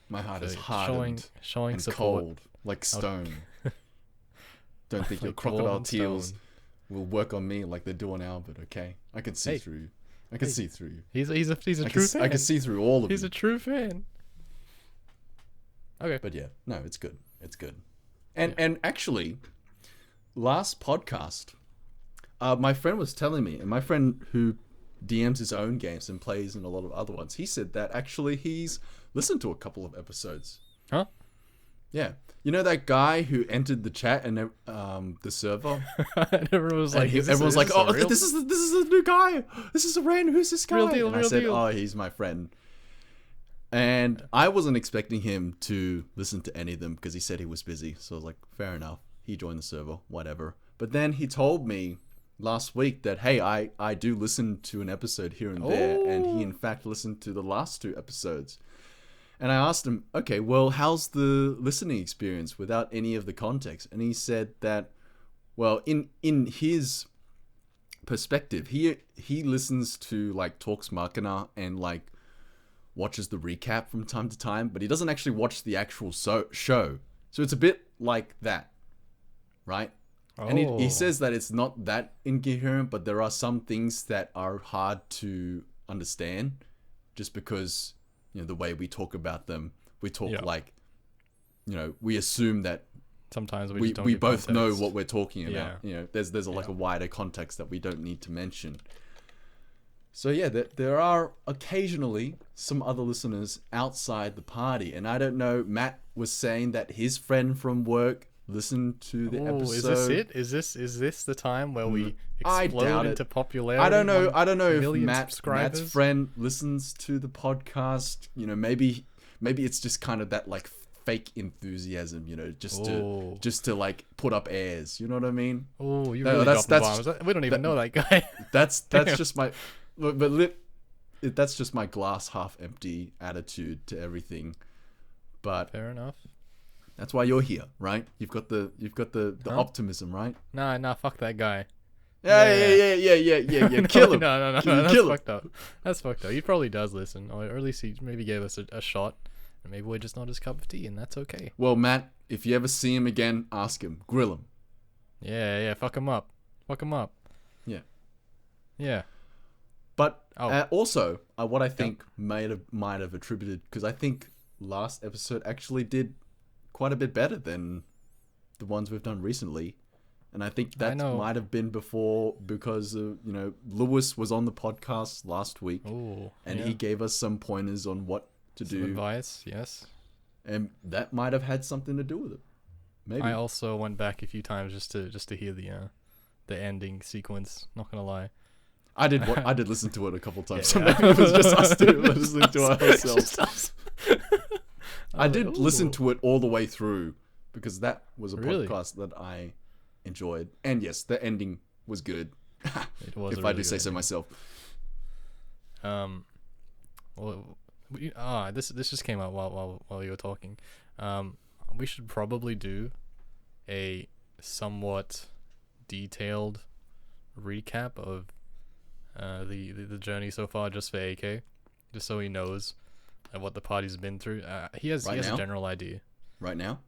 Speaker 2: my heart is hardened
Speaker 1: showing
Speaker 2: and
Speaker 1: support.
Speaker 2: Cold like stone. Don't think your crocodile tears will work on me like they do on Albert. Okay, I can see through you. I can see through you.
Speaker 1: He's a true fan.
Speaker 2: I can see through all of you.
Speaker 1: He's a true fan. Okay,
Speaker 2: but yeah, no, it's good. It's good. And actually, last podcast, my friend was telling me, and my friend who DMs his own games and plays in a lot of other ones, he said that actually he's listened to a couple of episodes.
Speaker 1: Huh?
Speaker 2: Yeah. You know that guy who entered the chat and the server?
Speaker 1: And everyone was like,
Speaker 2: oh, this is a new guy. This is a random. Who's this guy?
Speaker 1: Real deal,
Speaker 2: and I said, oh, he's my friend. And I wasn't expecting him to listen to any of them because he said he was busy. So I was like, fair enough. He joined the server, whatever. But then he told me last week that, hey, I do listen to an episode here and there. And he, in fact, listened to the last 2 episodes. And I asked him, okay, well, how's the listening experience without any of the context? And he said that, well, in his perspective, he listens to, like, Talks Machina and, like, watches the recap from time to time, but he doesn't actually watch the actual show. So it's a bit like that, right? Oh. And he says that it's not that incoherent, but there are some things that are hard to understand just because, you know, the way we talk about them, we talk like, you know, we assume that
Speaker 1: sometimes we
Speaker 2: we
Speaker 1: just don't
Speaker 2: we
Speaker 1: give
Speaker 2: both know
Speaker 1: context.
Speaker 2: what we're talking about.
Speaker 1: Yeah.
Speaker 2: You know, there's like
Speaker 1: Yeah.
Speaker 2: a wider context that we don't need to mention. So yeah, there are occasionally some other listeners outside the party, and I don't know. Matt was saying that his friend from work listened to the episode.
Speaker 1: Is this it? Is this the time where we
Speaker 2: I
Speaker 1: explode
Speaker 2: doubt
Speaker 1: into
Speaker 2: it.
Speaker 1: popularity?
Speaker 2: I don't know if
Speaker 1: million
Speaker 2: Matt's
Speaker 1: subscribers?
Speaker 2: friend listens to the podcast. You know, maybe it's just kind of that like fake enthusiasm. You know, just to like put up airs. You know what I mean?
Speaker 1: Oh, you
Speaker 2: No,
Speaker 1: really
Speaker 2: that's-
Speaker 1: dropping bombs. We don't even know that guy.
Speaker 2: That's
Speaker 1: Damn.
Speaker 2: just my, that's just my glass half empty attitude to everything. But
Speaker 1: Fair enough.
Speaker 2: that's why you're here, right? You've got the
Speaker 1: Huh?
Speaker 2: optimism, right?
Speaker 1: Nah, fuck that guy.
Speaker 2: Yeah. Kill him.
Speaker 1: No,
Speaker 2: Kill
Speaker 1: that's
Speaker 2: him.
Speaker 1: fucked up. That's fucked up. He probably does listen, or at least he maybe gave us a shot. And maybe we're just not his cup of tea, and that's okay.
Speaker 2: Well, Matt, if you ever see him again, ask him, grill him.
Speaker 1: Yeah, fuck him up.
Speaker 2: Yeah.
Speaker 1: Yeah.
Speaker 2: But
Speaker 1: Oh.
Speaker 2: also, what I think might have attributed, because I think last episode actually did quite a bit better than the ones we've done recently, and I think that
Speaker 1: know.
Speaker 2: might have been before because Lewis was on the podcast last week,
Speaker 1: Oh,
Speaker 2: and
Speaker 1: yeah.
Speaker 2: he gave us some pointers on what to
Speaker 1: Some
Speaker 2: do,
Speaker 1: advice, yes.
Speaker 2: and that might have had something to do with it. Maybe.
Speaker 1: I also went back a few times just to hear the ending sequence. Not gonna lie.
Speaker 2: I did listen to it a couple times.
Speaker 1: Yeah.
Speaker 2: So maybe it was just us two listening to ourselves.
Speaker 1: Just us.
Speaker 2: I did
Speaker 1: like,
Speaker 2: listen
Speaker 1: ooh.
Speaker 2: to it all the way through because that was a
Speaker 1: Really?
Speaker 2: podcast that I enjoyed. And yes, the ending was good.
Speaker 1: It was.
Speaker 2: If
Speaker 1: a
Speaker 2: I
Speaker 1: really
Speaker 2: do say
Speaker 1: good
Speaker 2: so
Speaker 1: ending.
Speaker 2: myself.
Speaker 1: This just came out while you were talking. We should probably do a somewhat detailed recap of the journey so far, just for AK, just so he knows what the party's been through. He has
Speaker 2: Right now?
Speaker 1: a general idea.
Speaker 2: Right now?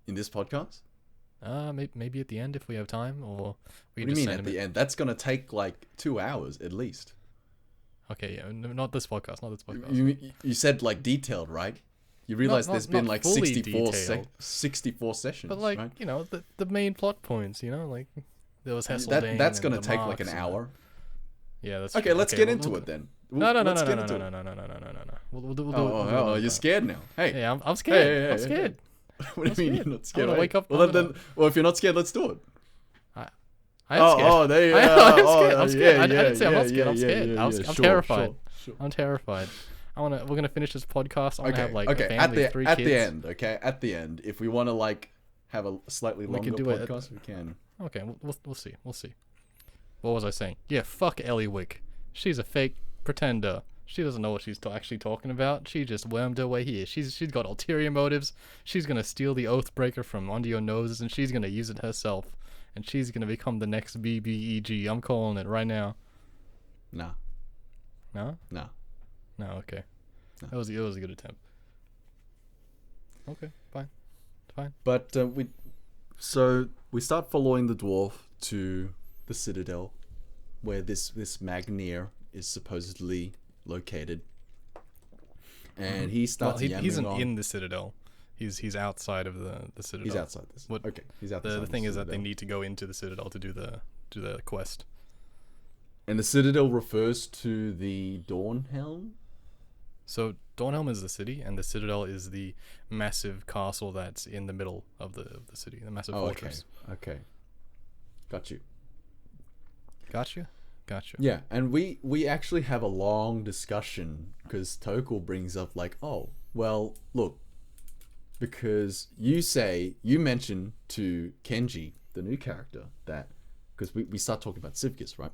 Speaker 2: In this podcast?
Speaker 1: Maybe at the end if we have time, or we
Speaker 2: What
Speaker 1: can
Speaker 2: do you
Speaker 1: just
Speaker 2: mean
Speaker 1: send
Speaker 2: at
Speaker 1: him
Speaker 2: the
Speaker 1: it.
Speaker 2: end? That's going to take like 2 hours at least.
Speaker 1: Okay, yeah, not this podcast, not this podcast.
Speaker 2: You said like detailed, right? You realize there's been
Speaker 1: not
Speaker 2: like
Speaker 1: fully
Speaker 2: 64 sessions,
Speaker 1: But like,
Speaker 2: right?
Speaker 1: you know, the main plot points, you know, like there was Hessel
Speaker 2: That's going to take like an hour.
Speaker 1: Yeah, that's
Speaker 2: Okay,
Speaker 1: true.
Speaker 2: let's get
Speaker 1: we'll-
Speaker 2: into
Speaker 1: we'll-
Speaker 2: it then.
Speaker 1: No.
Speaker 2: Let's get into it.
Speaker 1: We'll do
Speaker 2: Oh,
Speaker 1: it.
Speaker 2: you're scared now. Hey.
Speaker 1: Yeah, I'm scared.
Speaker 2: Hey,
Speaker 1: I'm scared.
Speaker 2: What do you mean
Speaker 1: scared.
Speaker 2: you're not scared?
Speaker 1: I'm gonna wake up-
Speaker 2: Well,
Speaker 1: I'm
Speaker 2: then, well, if you're not scared, let's do it.
Speaker 1: I am scared.
Speaker 2: Oh, there you
Speaker 1: I am scared. I'm scared.
Speaker 2: Yeah,
Speaker 1: I didn't say I'm not
Speaker 2: yeah,
Speaker 1: scared. I'm
Speaker 2: yeah,
Speaker 1: scared.
Speaker 2: yeah,
Speaker 1: I'm
Speaker 2: yeah. Sure,
Speaker 1: terrified.
Speaker 2: sure.
Speaker 1: I'm terrified. We're gonna finish this podcast. I'm gonna have like a
Speaker 2: okay.
Speaker 1: family, 3
Speaker 2: At
Speaker 1: kids.
Speaker 2: the end, okay. At the end, if we want to like have a slightly
Speaker 1: We
Speaker 2: longer
Speaker 1: can do it at-
Speaker 2: podcast, we can.
Speaker 1: Okay, we'll see. We'll see. What was I saying? Yeah, fuck Ellie Wick. She's a fake pretender. She doesn't know what she's actually talking about. She just wormed her way here. She's got ulterior motives. She's gonna steal the Oathbreaker from under your noses, and she's gonna use it herself. And she's gonna become the next BBEG. I'm calling it right now.
Speaker 2: Nah,
Speaker 1: No?
Speaker 2: nah.
Speaker 1: No. Okay.
Speaker 2: No.
Speaker 1: It was a good attempt. Okay. Fine.
Speaker 2: But we start following the dwarf to the citadel, where this Magneer is supposedly located, and he starts
Speaker 1: Well, he
Speaker 2: yammering
Speaker 1: isn't
Speaker 2: on.
Speaker 1: in the Citadel. He's outside of the Citadel.
Speaker 2: He's outside this.
Speaker 1: What-
Speaker 2: Okay, he's outside.
Speaker 1: The thing is that they
Speaker 2: Citadel.
Speaker 1: need to go into the Citadel to do the quest.
Speaker 2: And the citadel refers to the Dawnhelm.
Speaker 1: So Dawnhelm is the city, and the Citadel is the massive castle that's in the middle of the city, the massive fortress.
Speaker 2: Okay. Got you.
Speaker 1: Gotcha.
Speaker 2: Yeah, and we actually have a long discussion because Tokul brings up like, oh, well, look, because you mentioned to Kenji, the new character, that because we start talking about Sivgis, right?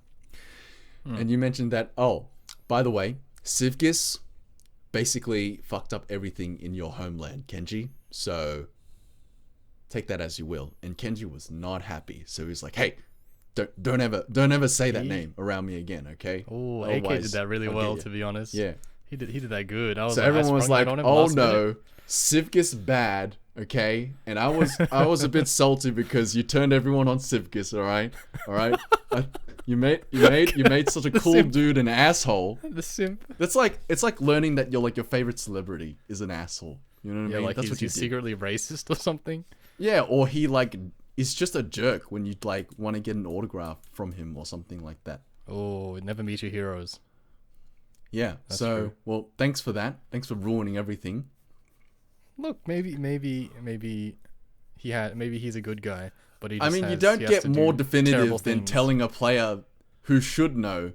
Speaker 2: And you mentioned that, oh, by the way, Sivgis basically fucked up everything in your homeland, Kenji. So take that as you will. And Kenji was not happy. So he's like, hey, don't ever say that name around me again, okay?
Speaker 1: Oh, AK did
Speaker 2: Otherwise,
Speaker 1: that really
Speaker 2: I'll
Speaker 1: well,
Speaker 2: get
Speaker 1: to
Speaker 2: you.
Speaker 1: be honest.
Speaker 2: Yeah.
Speaker 1: He did that good. I was
Speaker 2: So
Speaker 1: like,
Speaker 2: everyone was like,
Speaker 1: on him
Speaker 2: "Oh
Speaker 1: last minute.
Speaker 2: no, Sivgis bad." Okay, and I was a bit salty because you turned everyone on Sivgis. All right. You made such a cool
Speaker 1: simp.
Speaker 2: dude an asshole.
Speaker 1: The simp.
Speaker 2: It's like learning that your favorite celebrity is an asshole. You know what I
Speaker 1: Yeah,
Speaker 2: mean?
Speaker 1: like
Speaker 2: That's
Speaker 1: he's
Speaker 2: what you did.
Speaker 1: secretly racist or something.
Speaker 2: Yeah, or he like is just a jerk when you like want to get an autograph from him or something like that.
Speaker 1: Oh, never meet your heroes.
Speaker 2: Yeah.
Speaker 1: That's
Speaker 2: so,
Speaker 1: true.
Speaker 2: well, thanks for that. Thanks for ruining everything.
Speaker 1: Look, maybe he's a good guy, but he
Speaker 2: I
Speaker 1: just
Speaker 2: mean, you
Speaker 1: has-
Speaker 2: don't
Speaker 1: he has
Speaker 2: get
Speaker 1: to do
Speaker 2: more
Speaker 1: terrible
Speaker 2: definitive than
Speaker 1: things.
Speaker 2: telling a player who should know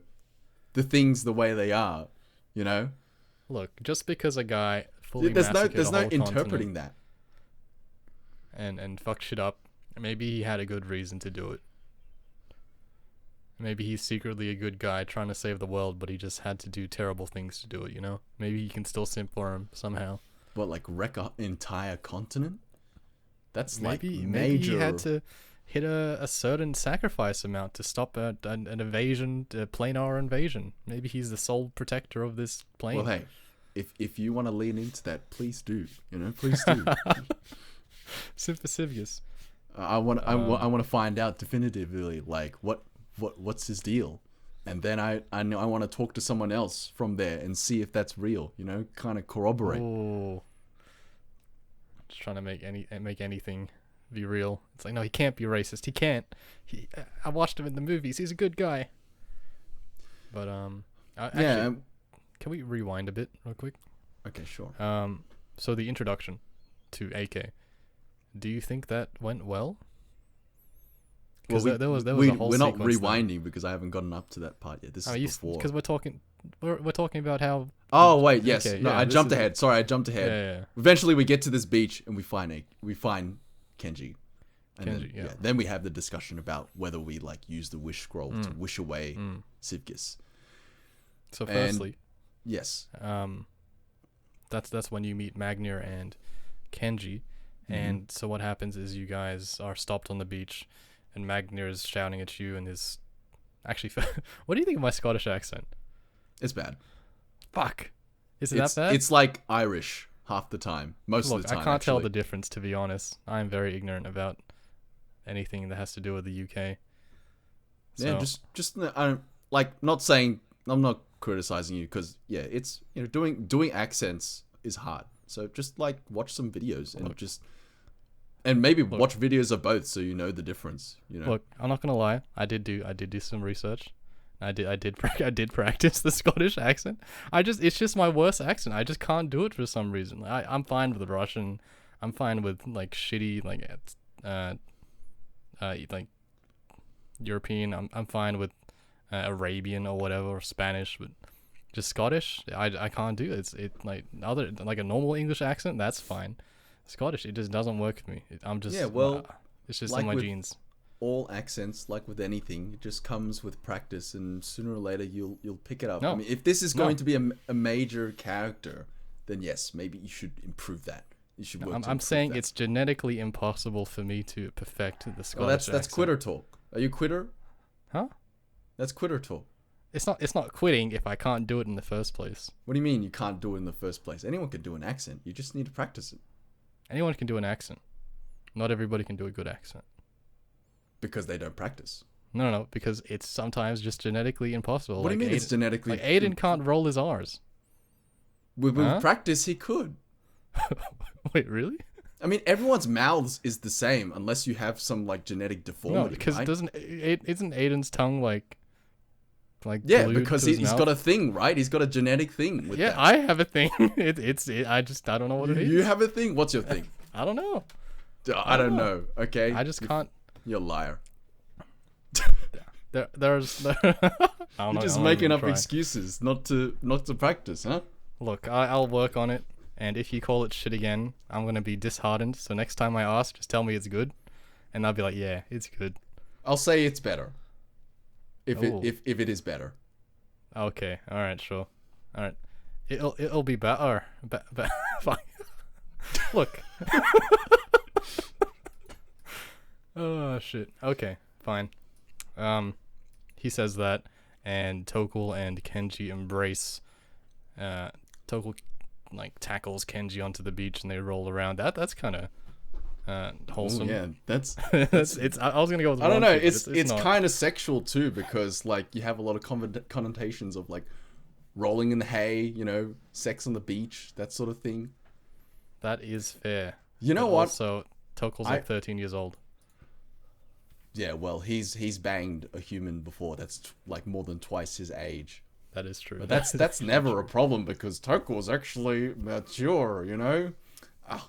Speaker 2: the things the way they are, you know?
Speaker 1: Look, just because a guy fully
Speaker 2: There's no
Speaker 1: massacred a whole
Speaker 2: interpreting
Speaker 1: continent
Speaker 2: that.
Speaker 1: and fucked shit up, maybe he had a good reason to do it. Maybe he's secretly a good guy trying to save the world, but he just had to do terrible things to do it, you know? Maybe you can still simp for him somehow.
Speaker 2: What, like wreck an entire continent? That's
Speaker 1: Maybe
Speaker 2: like
Speaker 1: maybe
Speaker 2: major.
Speaker 1: he had to hit a certain sacrifice amount to stop an invasion, a planar invasion. Maybe he's the sole protector of this plane.
Speaker 2: Well, hey, if you want to lean into that, please do. You know, please do.
Speaker 1: Sympathivius.
Speaker 2: I want to find out definitively, like what's his deal, and then I want to talk to someone else from there and see if that's real. You know, kind of corroborate.
Speaker 1: Oh, just trying to make anything be real. It's like, no, he can't be racist. He can't. I watched him in the movies. He's a good guy. But actually, can we rewind a bit real quick?
Speaker 2: Okay, sure.
Speaker 1: So the introduction to AK. Do you think that went well? Because there was a whole
Speaker 2: we're not
Speaker 1: sequence there.
Speaker 2: rewinding because I haven't gotten up to that part yet. This is before.
Speaker 1: Because we're talking about how.
Speaker 2: Oh wait, yes.
Speaker 1: Okay,
Speaker 2: No,
Speaker 1: yeah,
Speaker 2: I
Speaker 1: this
Speaker 2: jumped
Speaker 1: is-
Speaker 2: ahead. Sorry, I jumped ahead.
Speaker 1: Yeah.
Speaker 2: Eventually, we get to this beach and we find Kenji. And
Speaker 1: Kenji, yeah.
Speaker 2: Then we have the discussion about whether we like use the wish scroll to wish away Sivkis.
Speaker 1: So firstly,
Speaker 2: Yes.
Speaker 1: that's when you meet Magnir and Kenji, and so what happens is you guys are stopped on the beach, and Magnir is shouting at you and his. Actually, what do you think of my Scottish accent?
Speaker 2: It's bad.
Speaker 1: Fuck, is it that bad?
Speaker 2: It's like Irish half the time. Most of the time.
Speaker 1: I can't tell
Speaker 2: actually.
Speaker 1: the difference, to be honest. I'm very ignorant about anything that has to do with the UK.
Speaker 2: Yeah, just I'm like not saying I'm not criticizing you because it's doing accents is hard. So just like watch some videos and maybe watch videos of both so you know the difference. You know.
Speaker 1: Look, I'm not gonna lie. I did do some research. I did practice the Scottish accent. It's just my worst accent. I just can't do it for some reason. I'm fine with Russian. I'm fine with like shitty like European. I'm fine with Arabian or whatever, or Spanish, but just Scottish, I can't do it. It's like other like a normal English accent, that's fine. Scottish, it just doesn't work for me. I'm just it's just
Speaker 2: like
Speaker 1: in my
Speaker 2: with
Speaker 1: genes.
Speaker 2: All accents, like with anything, it just comes with practice, and sooner or later you'll pick it up.
Speaker 1: No.
Speaker 2: I mean, if this is going to be a major character, then yes, maybe you should improve that. You should work.
Speaker 1: I'm saying it's genetically impossible for me to perfect the Scottish
Speaker 2: Well, that's
Speaker 1: accent.
Speaker 2: quitter talk. Are you quitter?
Speaker 1: Huh?
Speaker 2: That's quitter talk.
Speaker 1: It's not quitting if I can't do it in the first place.
Speaker 2: What do you mean you can't do it in the first place? Anyone can do an accent. You just need to practice it.
Speaker 1: Anyone can do an accent. Not everybody can do a good accent.
Speaker 2: Because they don't practice.
Speaker 1: No, because it's sometimes just genetically impossible.
Speaker 2: What do you mean it's genetically?
Speaker 1: Like Aiden can't roll his R's.
Speaker 2: With practice, he could.
Speaker 1: Wait, really?
Speaker 2: I mean, everyone's mouths is the same unless you have some like genetic deformity.
Speaker 1: No, because
Speaker 2: right?
Speaker 1: isn't Aiden's tongue like
Speaker 2: yeah,
Speaker 1: glued
Speaker 2: because
Speaker 1: to his
Speaker 2: he's
Speaker 1: mouth?
Speaker 2: got a thing, right? He's got a genetic thing with that.
Speaker 1: I have a thing. I don't know what it is.
Speaker 2: You have a thing? What's your thing?
Speaker 1: I don't know.
Speaker 2: I don't know. Okay.
Speaker 1: I just can't.
Speaker 2: You're a liar.
Speaker 1: There's. I don't
Speaker 2: You're just making up excuses not to practice, huh?
Speaker 1: Look, I'll work on it, and if you call it shit again, I'm gonna be disheartened. So next time I ask, just tell me it's good, and I'll be like, yeah, it's good.
Speaker 2: I'll say it's better. If
Speaker 1: Ooh.
Speaker 2: it is better.
Speaker 1: Okay. All right. Sure. All right. It'll be better. Fine. Look. Oh shit. Okay. Fine. He says that, and Tokul and Kenji embrace. Tokul like tackles Kenji onto the beach, and they roll around. That's kind of wholesome.
Speaker 2: Ooh, yeah, that's
Speaker 1: it's. I was gonna go with.
Speaker 2: I don't know.
Speaker 1: raunchy, but
Speaker 2: It's
Speaker 1: not.
Speaker 2: kind of sexual too because like you have a lot of connotations of like rolling in the hay, sex on the beach, that sort of thing.
Speaker 1: That is fair.
Speaker 2: You know
Speaker 1: But
Speaker 2: what?
Speaker 1: Also, Tokel's like 13 years old.
Speaker 2: Yeah, well, he's banged a human before that's like more than twice his age.
Speaker 1: That is true.
Speaker 2: But that's never a problem because Tokel's actually mature, you know? Ah,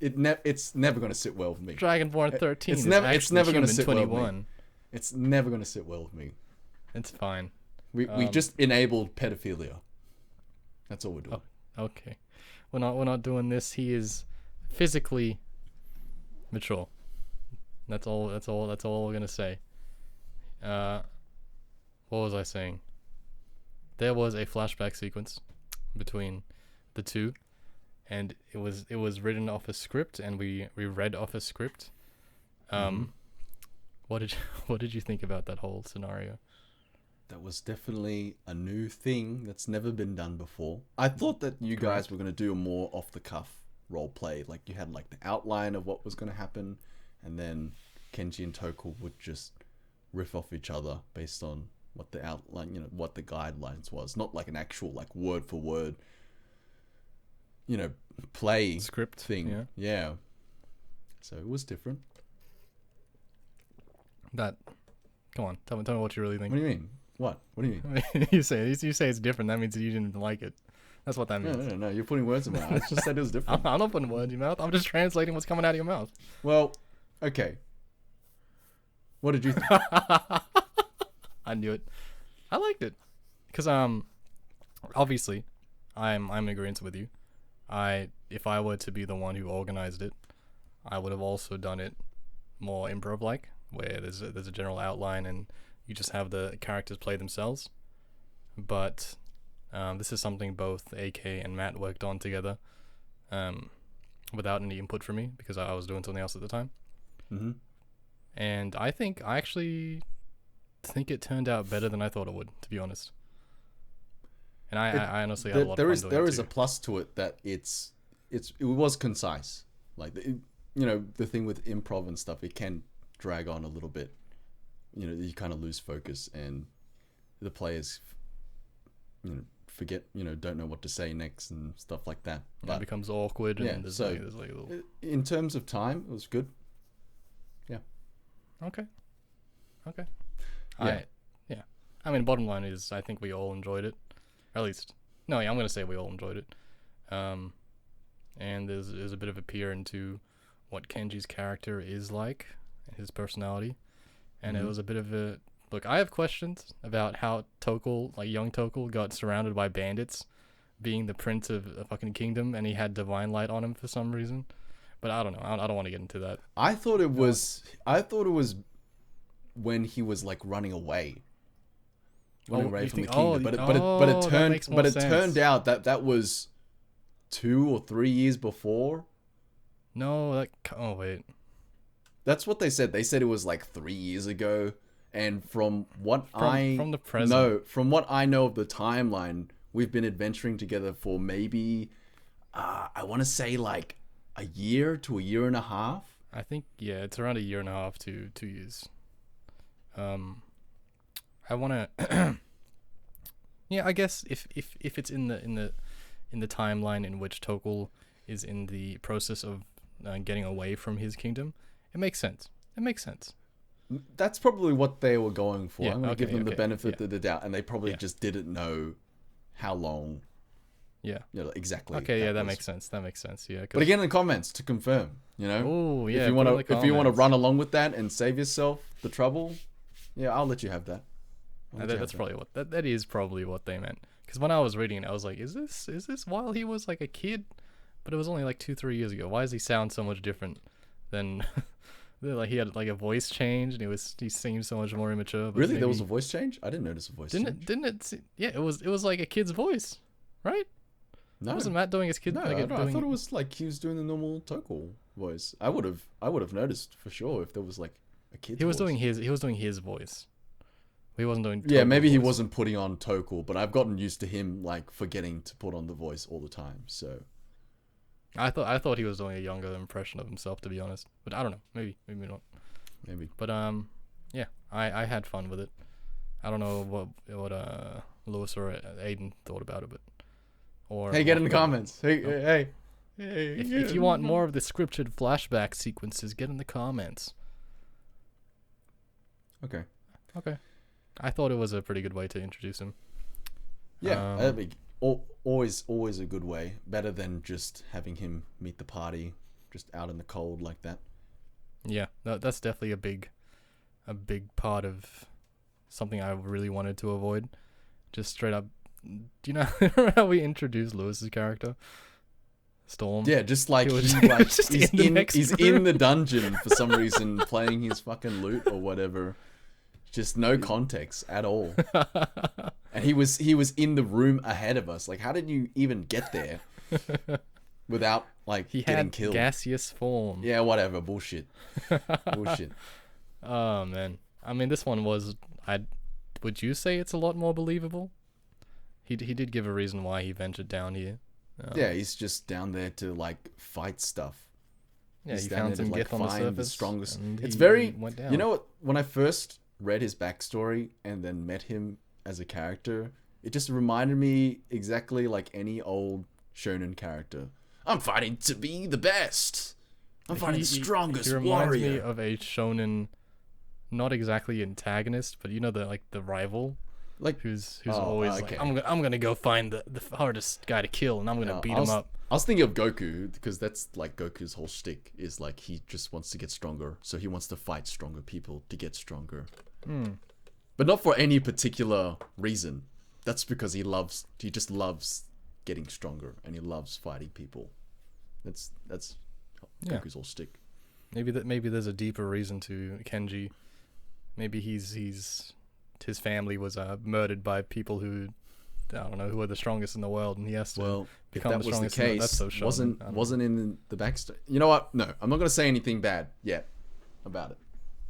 Speaker 2: it's never going to sit well with me.
Speaker 1: Dragonborn 13
Speaker 2: It's never going to
Speaker 1: human
Speaker 2: sit
Speaker 1: 21.
Speaker 2: well with me. It's never going to sit well with me.
Speaker 1: It's fine.
Speaker 2: We just enabled pedophilia. That's all we're doing.
Speaker 1: Okay. We're not doing this. He is physically mature. That's all we're gonna say. What was I saying? There was a flashback sequence between the two, and it was written off a script, and we read off a script. What did you think about that whole scenario?
Speaker 2: That was definitely a new thing that's never been done before. I thought that you guys were going to do a more off the cuff role play. Like you had like the outline of what was going to happen, and then Kenji and Tokel would just riff off each other based on what the outline, what the guidelines was. Not like an actual like word for word, play
Speaker 1: Script
Speaker 2: thing. Yeah. So it was different.
Speaker 1: Come on, tell me what you really think.
Speaker 2: What do you mean? What do you mean?
Speaker 1: you say it's different. That means that you didn't like it. That's what that means.
Speaker 2: No. You're putting words in my mouth. I just said it was different.
Speaker 1: I'm not putting words in your mouth. I'm just translating what's coming out of your mouth.
Speaker 2: Well, okay. What did you think?
Speaker 1: I knew it. I liked it. Because, obviously, I'm in agreement with you. If I were to be the one who organized it, I would have also done it more improv-like, where there's a general outline and you just have the characters play themselves. But this is something both AK and Matt worked on together, without any input from me because I was doing something else at the time.
Speaker 2: Mm-hmm.
Speaker 1: And I actually think it turned out better than I thought it would, to be honest. And I honestly had a lot of fun doing it.
Speaker 2: There is a plus to it that it was concise. Like the thing with improv and stuff, it can drag on a little bit. You kind of lose focus and the players forget, don't know what to say next and stuff like that.
Speaker 1: But it becomes awkward. And there's like a little...
Speaker 2: In terms of time, it was good. Yeah.
Speaker 1: Okay.
Speaker 2: Yeah.
Speaker 1: I mean, bottom line is I think we all enjoyed it. Or at least, no, yeah, I'm going to say we all enjoyed it. And there's a bit of a peer into what Kenji's character is like, his personality. And it was a bit of a... Look, I have questions about how Tokel, like young Tokel, got surrounded by bandits, being the prince of a fucking kingdom, and he had divine light on him for some reason. But I don't know. I don't want to get into that.
Speaker 2: I thought it was when he was like running away. Running away from the kingdom. But it turned out that was 2 or 3 years before.
Speaker 1: No, oh wait.
Speaker 2: That's what they said. They said it was like 3 years ago. And from what
Speaker 1: from the present.
Speaker 2: From what I know of the timeline, we've been adventuring together for maybe, I want to say like a year to a year and a half.
Speaker 1: I think it's around a year and a half to 2 years. I want to. I guess if it's in the timeline in which Tokel is in the process of getting away from his kingdom, it makes sense.
Speaker 2: That's probably what they were going for.
Speaker 1: Yeah,
Speaker 2: I'm going to give them the benefit
Speaker 1: yeah.
Speaker 2: of the doubt, and they probably just didn't know how long.
Speaker 1: Yeah.
Speaker 2: Exactly.
Speaker 1: Okay, that makes sense. Yeah.
Speaker 2: But again, in the comments to confirm,
Speaker 1: Oh yeah.
Speaker 2: If you want to run along with that and save yourself the trouble, I'll let you have that.
Speaker 1: That's probably what that is probably what they meant. Because when I was reading it, I was like, is this while he was like a kid? But it was only like 2-3 years ago. Why does he sound so much different than? Like he had like a voice change, and he seemed so much more immature. But
Speaker 2: really, there was a voice change? I didn't notice a voice change.
Speaker 1: Didn't it? Yeah, it was like a kid's voice, right?
Speaker 2: No,
Speaker 1: wasn't Matt doing his kid?
Speaker 2: No, I thought it was like he was doing the normal Tokel voice. I would have noticed for sure if there was like a kid's voice.
Speaker 1: He was doing his voice. He wasn't doing.
Speaker 2: Yeah, maybe he wasn't putting on Tokel, but I've gotten used to him like forgetting to put on the voice all the time. So.
Speaker 1: I thought he was doing a younger impression of himself, to be honest. But I don't know. Maybe not.
Speaker 2: Maybe.
Speaker 1: But I had fun with it. I don't know what Lewis or Aiden thought about it, but
Speaker 2: hey, get in the comments. Hey, Hey,
Speaker 1: If you want more of the scripted flashback sequences, get in the comments.
Speaker 2: Okay.
Speaker 1: I thought it was a pretty good way to introduce him.
Speaker 2: Yeah, I mean, always a good way. Better than just having him meet the party just out in the cold like that.
Speaker 1: Yeah, that's definitely a big part of something I really wanted to avoid. Just straight up, do you know how we introduced Lewis's character? Storm.
Speaker 2: Yeah, just like
Speaker 1: He was just
Speaker 2: he's
Speaker 1: in the next
Speaker 2: in the dungeon for some reason playing his fucking lute or whatever. Just no context at all. And he was in the room ahead of us. Like, how did you even get there without like
Speaker 1: He
Speaker 2: getting
Speaker 1: had
Speaker 2: killed?
Speaker 1: gaseous form.
Speaker 2: Yeah, whatever. Bullshit.
Speaker 1: Oh man, I mean, this one was. Would you say it's a lot more believable? He did give a reason why he ventured down here.
Speaker 2: Yeah, he's just down there to like fight stuff.
Speaker 1: Yeah,
Speaker 2: He's
Speaker 1: he
Speaker 2: down
Speaker 1: found
Speaker 2: there to,
Speaker 1: some
Speaker 2: like,
Speaker 1: gift on the
Speaker 2: find
Speaker 1: surface.
Speaker 2: strongest.
Speaker 1: And
Speaker 2: It's
Speaker 1: he
Speaker 2: very.
Speaker 1: went down.
Speaker 2: You know what? When I first read his backstory and then met him as a character, it just reminded me exactly like any old shonen character. I'm fighting to be the best. I'm fighting the strongest
Speaker 1: He reminds
Speaker 2: warrior.
Speaker 1: me of a shonen, not exactly antagonist, but you know the rival,
Speaker 2: Like
Speaker 1: who's
Speaker 2: Oh,
Speaker 1: always
Speaker 2: okay.
Speaker 1: like, I'm gonna go find the hardest guy to kill, and I'm gonna beat him up.
Speaker 2: I was thinking of Goku because that's like Goku's whole shtick is like he just wants to get stronger, so he wants to fight stronger people to get stronger. But not for any particular reason. That's because he just loves getting stronger and he loves fighting people. That's
Speaker 1: Yeah.
Speaker 2: Goku's whole shtick.
Speaker 1: Maybe there's a deeper reason to Kenji. Maybe his family was murdered by people who, I don't know, who are the strongest in the world, and he has to
Speaker 2: Well, if
Speaker 1: become
Speaker 2: that
Speaker 1: the
Speaker 2: was the
Speaker 1: strongest. In
Speaker 2: case,
Speaker 1: that's so shonen.
Speaker 2: wasn't in the backstory. You know what? No, I'm not gonna say anything bad yet about it.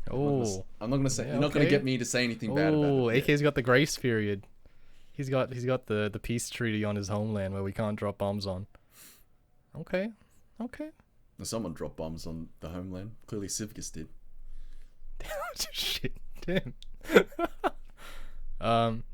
Speaker 1: Oh,
Speaker 2: I'm not gonna say.
Speaker 1: Yeah,
Speaker 2: You're not gonna
Speaker 1: okay.
Speaker 2: get me to say anything bad about
Speaker 1: oh,
Speaker 2: it. yet.
Speaker 1: AK's got the grace period. He's got the peace treaty on his homeland where we can't drop bombs on. Okay.
Speaker 2: Someone dropped bombs on the homeland. Clearly, Civicus did.
Speaker 1: Shit, damn.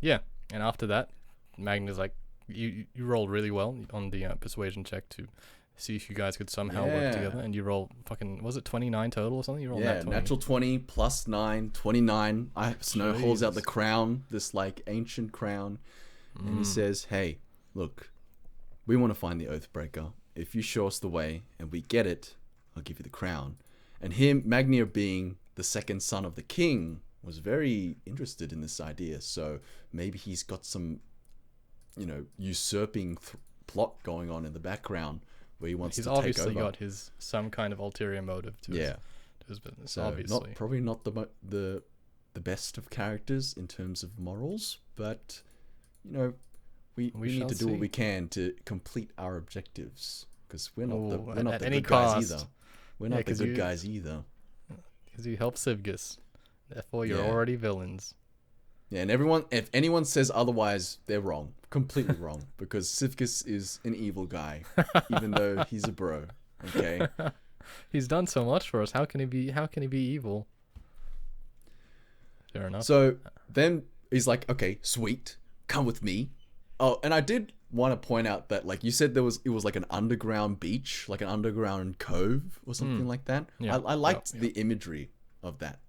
Speaker 1: Yeah, and after that, Magnus like, you rolled really well on the persuasion check to see if you guys could somehow work
Speaker 2: Yeah.
Speaker 1: together, and you roll fucking, was it 29 total or something? You rolled
Speaker 2: Yeah,
Speaker 1: nat 20.
Speaker 2: natural 20 plus 9, 29. Snow holds out the
Speaker 1: Jesus.
Speaker 2: crown, this like ancient crown, and
Speaker 1: Mm.
Speaker 2: he says, "Hey, look, we want to find the Oathbreaker. If you show us the way and we get it, I'll give you the crown." And him, Magnier being the second son of the king, was very interested in this idea. So maybe he's got some, usurping plot going on in the background where he wants
Speaker 1: He's
Speaker 2: to take
Speaker 1: obviously
Speaker 2: over.
Speaker 1: got some kind of ulterior motive to his business,
Speaker 2: So
Speaker 1: obviously.
Speaker 2: probably not the best of characters in terms of morals, but we need
Speaker 1: shall
Speaker 2: to do what
Speaker 1: see.
Speaker 2: we can to complete our objectives because we're not
Speaker 1: Ooh,
Speaker 2: we're not
Speaker 1: at
Speaker 2: the
Speaker 1: any
Speaker 2: good guys
Speaker 1: cost.
Speaker 2: either. We're
Speaker 1: Yeah,
Speaker 2: not the
Speaker 1: 'cause
Speaker 2: good
Speaker 1: you-
Speaker 2: guys either.
Speaker 1: Because you help Sivgus. Therefore, you're
Speaker 2: Yeah.
Speaker 1: already villains.
Speaker 2: Yeah, and if anyone says otherwise, they're wrong, completely wrong, because Sivkus is an evil guy, even though he's a bro. Okay.
Speaker 1: He's done so much for us. How can he be evil? Fair enough.
Speaker 2: So then he's like, "Okay, sweet, come with me." Oh, and I did want to point out that, like you said, it was like an underground beach, like an underground cove or something like that.
Speaker 1: Yeah.
Speaker 2: I liked
Speaker 1: Yeah.
Speaker 2: the imagery of that,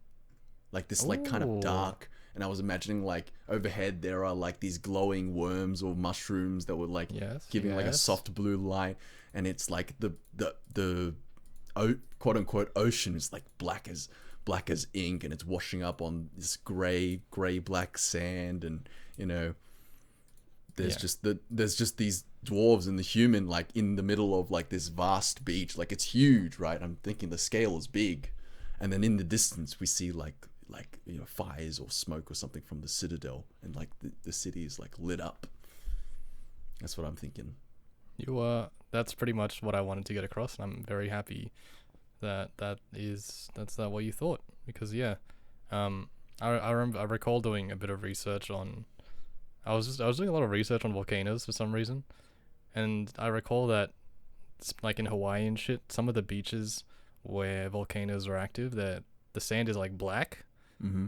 Speaker 2: like this, like kind
Speaker 1: Ooh.
Speaker 2: of dark. And I was imagining like overhead there are like these glowing worms or mushrooms that were like
Speaker 1: Yes,
Speaker 2: giving like a
Speaker 1: yes.
Speaker 2: soft blue light, and it's like the quote unquote ocean is like black as ink, and it's washing up on this gray black sand, and there's just these dwarves and the human like in the middle of like this vast beach, like it's huge, right? I'm thinking the scale is big, and then in the distance we see like fires or smoke or something from the citadel, and like the city is like lit up. That's what I'm thinking.
Speaker 1: That's pretty much what I wanted to get across, and I'm very happy that's what you thought, because I recall doing a bit of research on. I was doing a lot of research on volcanoes for some reason, and I recall that like in Hawaii and shit, some of the beaches where volcanoes are active, the sand is like black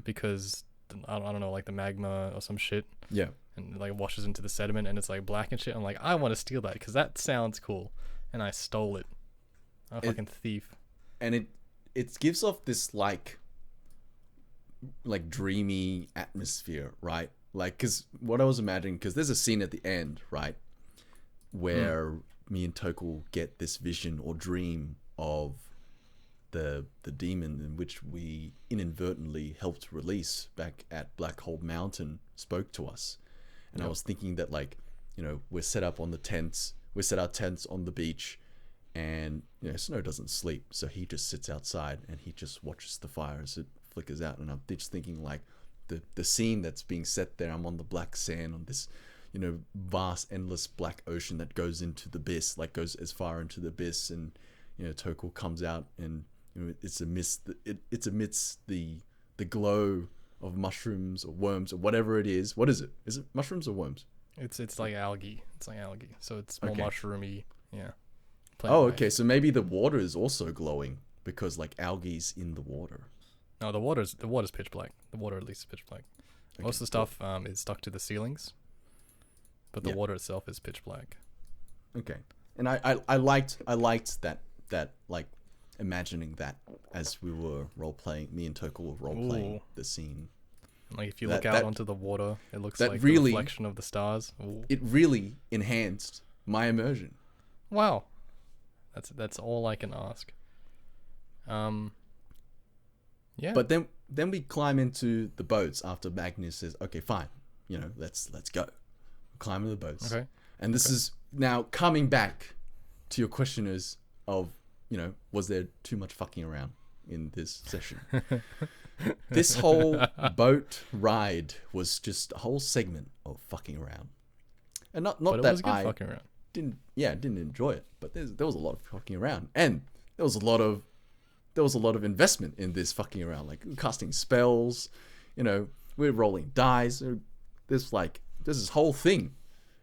Speaker 1: because I don't know, like the magma or some shit,
Speaker 2: Yeah.
Speaker 1: and it like washes into the sediment and it's like black and shit. I'm like, I want to steal that because that sounds cool, and I stole it. I'm a fucking thief.
Speaker 2: And it gives off this like dreamy atmosphere, right? Like, because what I was imagining, because there's a scene at the end, right, where me and Tokul get this vision or dream of the demon in which we inadvertently helped release back at Black Hole Mountain spoke to us. And I was thinking that, like, you know, we're set up on the tents, we set our tents on the beach, and, you know, Snow doesn't sleep, so he just sits outside and he just watches the fire as it flickers out. And I'm just thinking, like, the scene that's being set there, I'm on the black sand on this, you know, vast, endless black ocean that goes into the abyss, like goes as far into the abyss, and, you know, Tokul comes out, and, you know, it's amidst the glow of mushrooms or worms or whatever it is. What is it? Is it mushrooms or worms?
Speaker 1: It's like algae. It's like algae. So it's more mushroomy. Yeah.
Speaker 2: Okay. So maybe the water is also glowing because, like, algae's in the water.
Speaker 1: No, the water's pitch black. The water at least is pitch black. Okay, most of the stuff is stuck to the ceilings, but the water itself is pitch black.
Speaker 2: Okay. And I liked that like imagining that as we were role playing. Me and Tokul were role playing the scene.
Speaker 1: Like, if you look out onto the water, it looks like
Speaker 2: really,
Speaker 1: the reflection of the stars. Ooh.
Speaker 2: It really enhanced my immersion.
Speaker 1: Wow, that's all I can ask. Yeah.
Speaker 2: But then we climb into the boats after Magnus says, "Okay, fine, you know, let's go." We climb into the boats.
Speaker 1: Okay.
Speaker 2: And this is now coming back to your questioners of, you know, was there too much fucking around in this session? This whole boat ride was just a whole segment of fucking around, and not
Speaker 1: but
Speaker 2: that
Speaker 1: it was good
Speaker 2: I
Speaker 1: fucking around.
Speaker 2: didn't enjoy it, but there was a lot of fucking around, and there was a lot of investment in this fucking around, like casting spells, you know, we're rolling dice. There's this whole thing.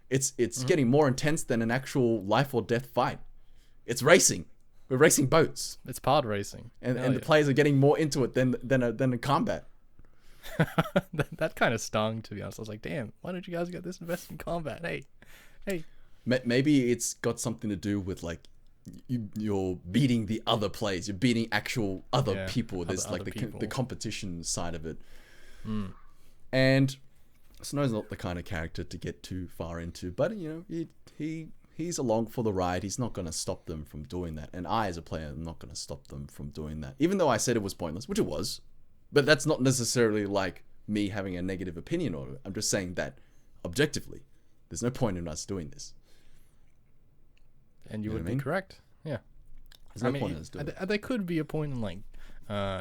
Speaker 2: It's getting more intense than an actual life or death fight. It's racing. We're racing boats.
Speaker 1: It's pod racing,
Speaker 2: and the players are getting more into it than a combat.
Speaker 1: that kind of stung, to be honest. I was like, damn, why don't you guys get this invested in combat? Hey.
Speaker 2: Maybe it's got something to do with, like, you're beating the other players. You're beating actual other people. There's like the competition side of it. And Snow's not the kind of character to get too far into, but, you know, he's along for the ride. He's not going to stop them from doing that. And I, as a player, am not going to stop them from doing that. Even though I said it was pointless, which it was, but that's not necessarily like me having a negative opinion on it. I'm just saying that objectively, there's no point in us doing this.
Speaker 1: And you would be correct. Yeah.
Speaker 2: There's no point in us doing it.
Speaker 1: There could be a point in, like,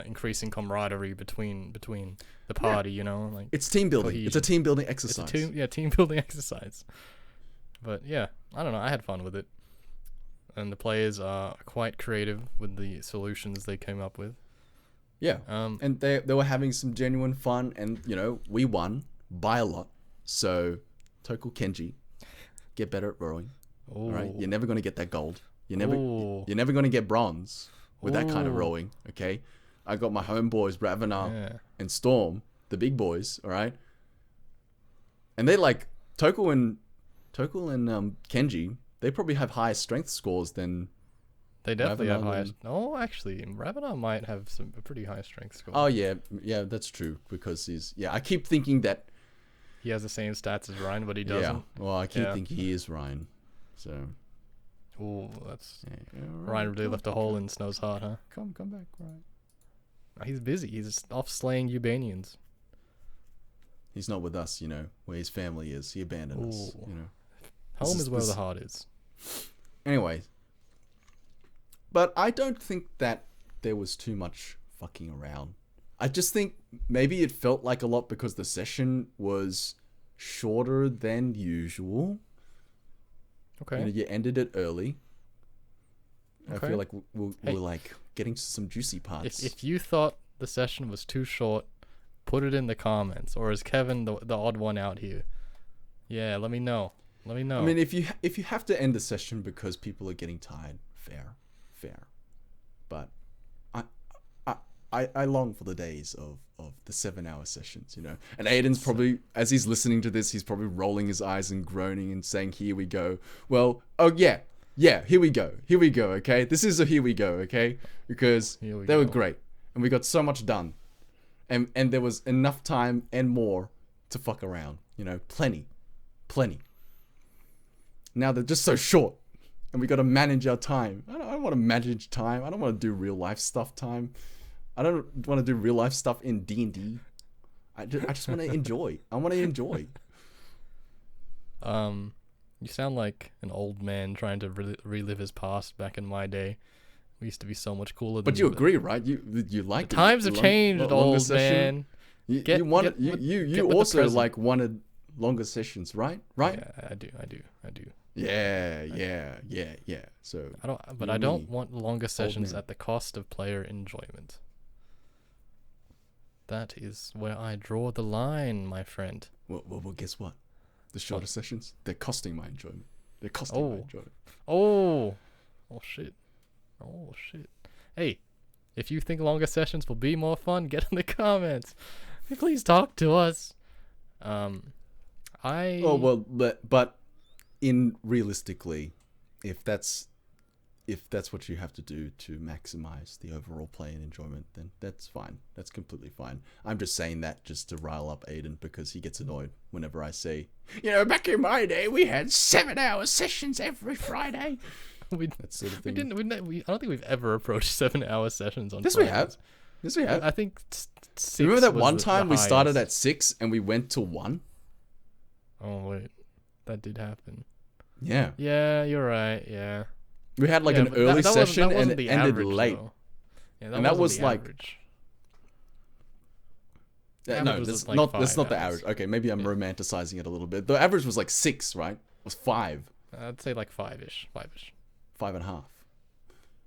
Speaker 1: increasing camaraderie between the party, you know, like,
Speaker 2: it's team building.
Speaker 1: cohesion.
Speaker 2: It's a team building exercise.
Speaker 1: Team building exercise. But yeah, I don't know. I had fun with it, and the players are quite creative with the solutions they came up with.
Speaker 2: Yeah. And they were having some genuine fun, and, you know, we won by a lot. So, Tokul, Kenji, get better at rowing. All right, you're never going to get that gold. You're never going to get bronze with that kind of rowing. Okay, I got my homeboys Ravana and Storm, the big boys. All right, and they, like, Tokul and Kenji. They probably have higher strength scores than.
Speaker 1: They definitely have higher. No, actually, Ravana might have some pretty high strength scores.
Speaker 2: Oh yeah, that's true, because I keep thinking that
Speaker 1: he has the same stats as Ryan, but he doesn't.
Speaker 2: Yeah, well, I keep thinking he is Ryan. So.
Speaker 1: Oh, that's Ryan really left a hole in Snow's heart, huh?
Speaker 2: Come back, Ryan.
Speaker 1: He's busy. He's off slaying Ubanians.
Speaker 2: He's not with us, you know, where his family is. He abandoned us, you know.
Speaker 1: Home is where the heart is.
Speaker 2: Anyway, but I don't think that there was too much fucking around. I just think maybe it felt like a lot because the session was shorter than usual.
Speaker 1: Okay.
Speaker 2: You know, you ended it early.
Speaker 1: Okay.
Speaker 2: I feel like we're like getting to some juicy parts.
Speaker 1: If you thought the session was too short, put it in the comments. Or is Kevin the odd one out here? Yeah, let me know. I
Speaker 2: mean, if you have to end the session because people are getting tired, fair. But I long for the days of the 7-hour sessions, you know. And Aiden's probably, as he's listening to this, he's probably rolling his eyes and groaning and saying, "Here we go." Well, oh yeah, Yeah, here we go. Here we go, okay? This is a here we go, okay? Because they were great. And we got so much done. And there was enough time and more to fuck around. You know, plenty. Now they're just so short. And we got to manage our time. I don't want to manage time. I don't want to do real life stuff time. I don't want to do real life stuff in D&D. I just want to enjoy. I want to enjoy.
Speaker 1: You sound like an old man trying to relive his past. Back in my day, we used to be so much cooler.
Speaker 2: But you agree, right? You like
Speaker 1: the times have changed, old man.
Speaker 2: You also like wanted longer sessions, right? Right?
Speaker 1: Yeah, I do.
Speaker 2: Yeah. So
Speaker 1: I don't want longer sessions at the cost of player enjoyment. That is where I draw the line, my friend.
Speaker 2: Well, guess what? The shorter sessions, they're costing my enjoyment. They're costing my enjoyment.
Speaker 1: Oh shit. Hey, if you think longer sessions will be more fun, get in the comments. Please talk to us.
Speaker 2: But in realistically, if that's what you have to do to maximize the overall play and enjoyment, then that's fine. That's completely fine. I'm just saying that just to rile up Aiden because he gets annoyed whenever I say, back in my day we had 7-hour sessions every Friday. That sort of thing.
Speaker 1: I don't think we've ever approached 7-hour sessions on.
Speaker 2: Yes,
Speaker 1: Fridays.
Speaker 2: we have.
Speaker 1: I think 6.
Speaker 2: Remember that one time we started at 6 and we went to 1?
Speaker 1: Oh wait, that did happen.
Speaker 2: Yeah.
Speaker 1: Yeah, you're right. Yeah.
Speaker 2: We had like an early session and it ended
Speaker 1: average,
Speaker 2: late.
Speaker 1: Yeah,
Speaker 2: and that was like
Speaker 1: average.
Speaker 2: No, that's not the average. Okay, maybe I'm romanticizing it a little bit. The average was like 6, right? It was 5.
Speaker 1: I'd say like 5-ish.
Speaker 2: 5.5.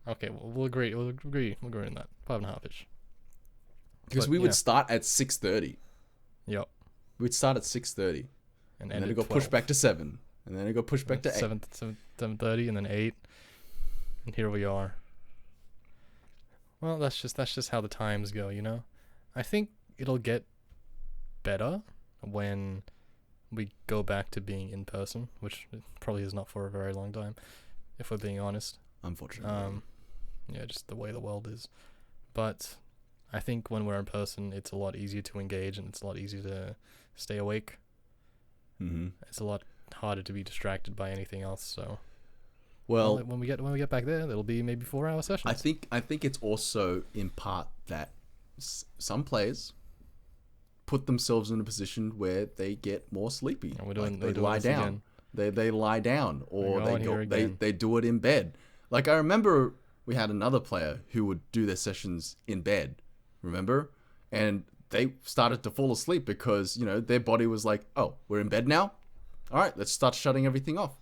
Speaker 1: Okay, well, we'll agree on that. 5.5-ish.
Speaker 2: Because we would start at 6:30.
Speaker 1: Yep.
Speaker 2: We'd start at 6:30. And then it got pushed back to 7. And then it got pushed back to 8.
Speaker 1: 7:30 and then 8. And here we are. Well, that's just how the times go, I think it'll get better when we go back to being in person, which probably is not for a very long time, if we're being honest.
Speaker 2: Unfortunately.
Speaker 1: Yeah, just the way the world is. But I think when we're in person, it's a lot easier to engage and it's a lot easier to stay awake.
Speaker 2: Mm-hmm.
Speaker 1: It's a lot harder to be distracted by anything else. So,
Speaker 2: well,
Speaker 1: when we get back there, it'll be maybe 4-hour sessions.
Speaker 2: I think it's also in part that some players put themselves in a position where they get more sleepy. They lie down. They lie down, or they do it in bed. Like I remember we had another player who would do their sessions in bed. Remember? And they started to fall asleep because, their body was like, oh, we're in bed now? All right, let's start shutting everything off.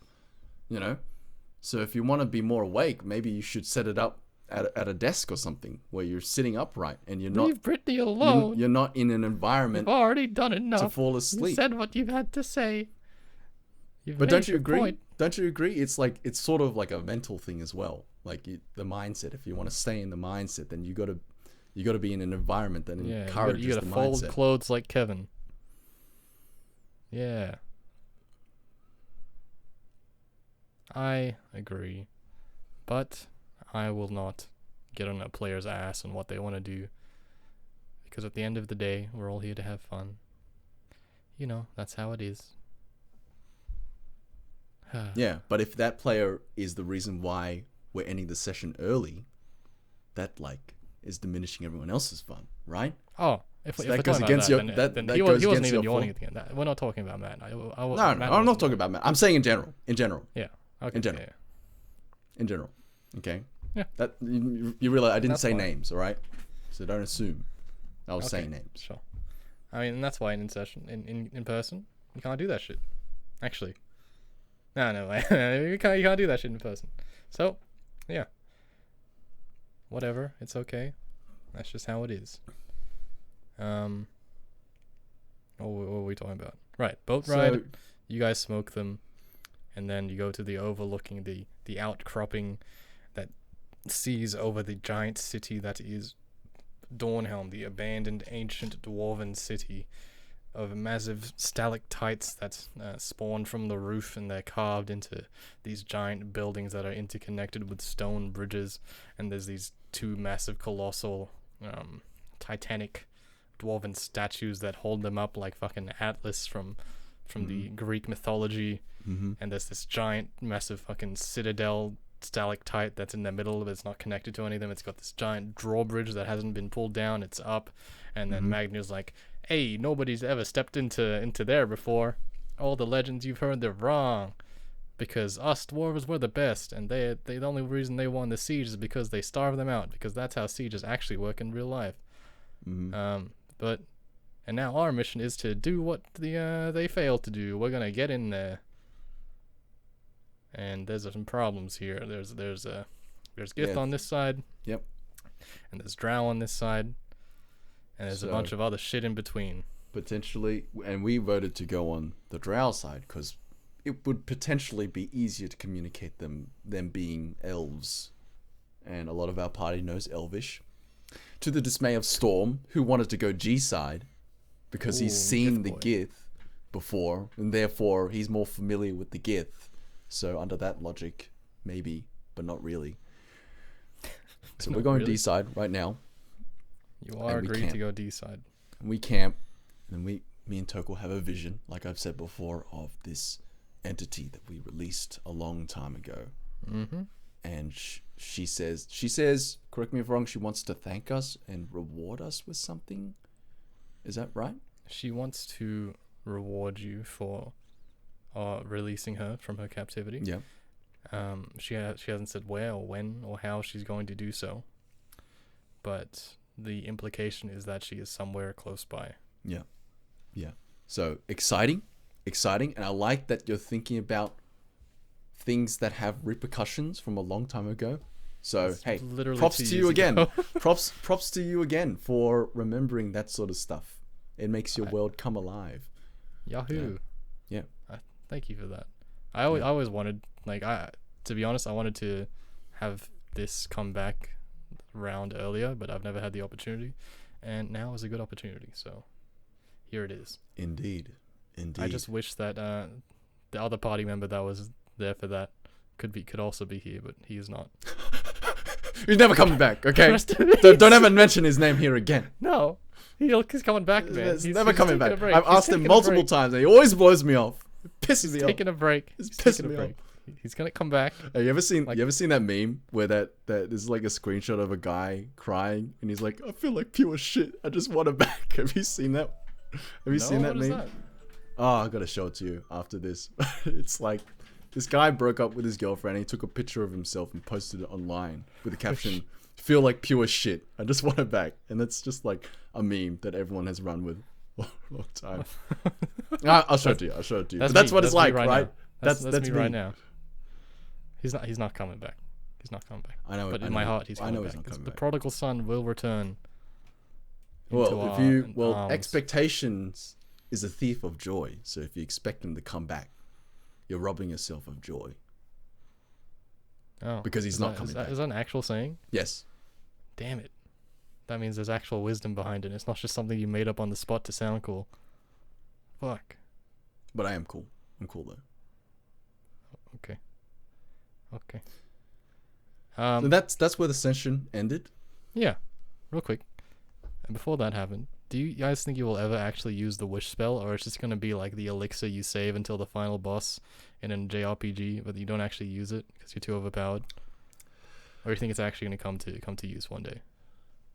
Speaker 2: So if you want to be more awake, maybe you should set it up at a desk or something where you're sitting upright and you're not...
Speaker 1: Leave Brittany alone.
Speaker 2: You're not in an environment...
Speaker 1: You've already done enough
Speaker 2: to fall asleep.
Speaker 1: You said what you had to say.
Speaker 2: But don't you agree? Point. Don't you agree? It's sort of like a mental thing as well. Like the mindset. If you want to stay in the mindset, then you got to be in an environment that encourages
Speaker 1: you gotta
Speaker 2: the
Speaker 1: fold
Speaker 2: mindset.
Speaker 1: Clothes like Kevin. Yeah. I agree. But I will not get on a player's ass on what they want to do. Because at the end of the day, we're all here to have fun. That's how it is.
Speaker 2: Yeah, but if that player is the reason why we're ending the session early, that is diminishing everyone else's fun, right?
Speaker 1: Oh, if that goes against your then he wasn't even yawning at the end. We're not talking about Matt.
Speaker 2: No, I'm not talking about Matt. I'm saying in general.
Speaker 1: Yeah. Okay.
Speaker 2: In general.
Speaker 1: Yeah.
Speaker 2: In general. Okay.
Speaker 1: Yeah.
Speaker 2: That you realize I didn't say names, all right? So don't assume I was saying names.
Speaker 1: Sure. I mean, that's why in person you can't do that shit. Actually. No, you can't do that shit in person. So, yeah. Whatever, it's okay. That's just how it is. What were we talking about? Right, boat ride. You guys smoke them, and then you go to the overlooking the outcropping that sees over the giant city that is Dornhelm, the abandoned ancient dwarven city of massive stalactites that spawn from the roof, and they're carved into these giant buildings that are interconnected with stone bridges. And there's these two massive, colossal, titanic dwarven statues that hold them up like fucking Atlas from the Greek mythology.
Speaker 2: Mm-hmm.
Speaker 1: And there's this giant, massive fucking citadel stalactite that's in the middle, but it's not connected to anything. It's got this giant drawbridge that hasn't been pulled down. It's up, and then Magnus like, "Hey, nobody's ever stepped into there before. All the legends you've heard, they're wrong, because us dwarves were the best, and they the only reason they won the siege is because they starved them out, because that's how sieges actually work in real life." And now our mission is to do what they failed to do. We're gonna get in there. And there's some problems here. There's Gith on this side.
Speaker 2: Yep.
Speaker 1: And there's Drow on this side. And there's a bunch of other shit in between.
Speaker 2: Potentially, and we voted to go on the Drow side because it would potentially be easier to communicate them being elves. And a lot of our party knows Elvish. To the dismay of Storm, who wanted to go G side because he's seen the Gith before, and therefore he's more familiar with the Gith. So under that logic, maybe, but not really. So we're going D side right now.
Speaker 1: You are agreed to go D side.
Speaker 2: And we camp, and me and Tokel have a vision, like I've said before, of this entity that we released a long time ago.
Speaker 1: Mm-hmm.
Speaker 2: And she says, correct me if I'm wrong, she wants to thank us and reward us with something. Is that right?
Speaker 1: She wants to reward you for releasing her from her captivity.
Speaker 2: Yeah.
Speaker 1: She hasn't said where or when or how she's going to do so, but the implication is that she is somewhere close by.
Speaker 2: Yeah. So exciting, and I like that you're thinking about things that have repercussions from a long time ago. So
Speaker 1: That's
Speaker 2: hey,
Speaker 1: literally
Speaker 2: props
Speaker 1: 2
Speaker 2: to
Speaker 1: years
Speaker 2: you again.
Speaker 1: ago.
Speaker 2: props to you again for remembering that sort of stuff. It makes your world come alive.
Speaker 1: Yahoo!
Speaker 2: Yeah.
Speaker 1: Thank you for that. I always wanted, to be honest, I wanted to have this come back round earlier, but I've never had the opportunity, and now is a good opportunity. So here it is.
Speaker 2: Indeed.
Speaker 1: I just wish that the other party member that was there for that could also be here, but he is not.
Speaker 2: He's never coming back. Okay, don't ever mention his name here again.
Speaker 1: No, he's coming back, man.
Speaker 2: He's never coming back. I've asked him multiple times, and he always blows me off. It pisses me off.
Speaker 1: Taking a break.
Speaker 2: He's pissing me off.
Speaker 1: He's gonna come back.
Speaker 2: Have you ever seen that meme where that there's like a screenshot of a guy crying and he's like, I feel like pure shit. I just want it back. Have you seen that? Have you seen that meme?
Speaker 1: That?
Speaker 2: Oh, I gotta show it to you after this. It's like this guy broke up with his girlfriend and he took a picture of himself and posted it online with the caption, feel like pure shit. I just want it back. And that's just like a meme that everyone has run with a long time. I'll show it to you. That's what it's like, right?
Speaker 1: That's
Speaker 2: me
Speaker 1: me right now. He's not coming back. He's not coming back.
Speaker 2: I know.
Speaker 1: But in my heart, he's coming back.
Speaker 2: He's not coming
Speaker 1: the
Speaker 2: back.
Speaker 1: prodigal son will return.
Speaker 2: Well, expectations is a thief of joy. So if you expect him to come back, you're robbing yourself of joy.
Speaker 1: Oh,
Speaker 2: because he's not coming back.
Speaker 1: Is that an actual saying?
Speaker 2: Yes.
Speaker 1: Damn it. That means there's actual wisdom behind it. It's not just something you made up on the spot to sound cool. Fuck.
Speaker 2: But I am cool. I'm cool though.
Speaker 1: Okay.
Speaker 2: So that's where the session ended.
Speaker 1: Yeah. Real quick. And before that happened, do you guys think you will ever actually use the wish spell, or it's just gonna be like the elixir you save until the final boss in a JRPG, but you don't actually use it because you're too overpowered? Or do you think it's actually gonna come to use one day?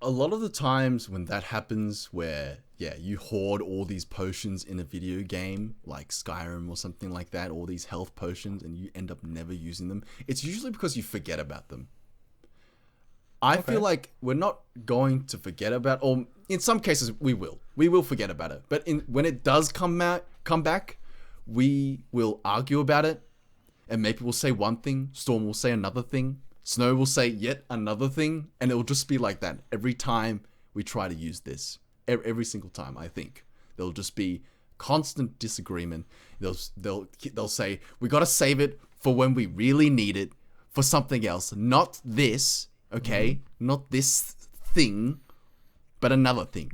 Speaker 2: A lot of the times when that happens, where you hoard all these potions in a video game like Skyrim or something like that, all these health potions, and you end up never using them, it's usually because you forget about them. I feel like we're not going to forget about, or in some cases we will forget about it. But when it does come back, we will argue about it, and maybe we'll say one thing, Storm will say another thing, Snow will say yet another thing, and it'll just be like that every time we try to use this. Every single time, I think there'll just be constant disagreement. They'll say we gotta save it for when we really need it for something else, not this. Okay, not this thing, but another thing.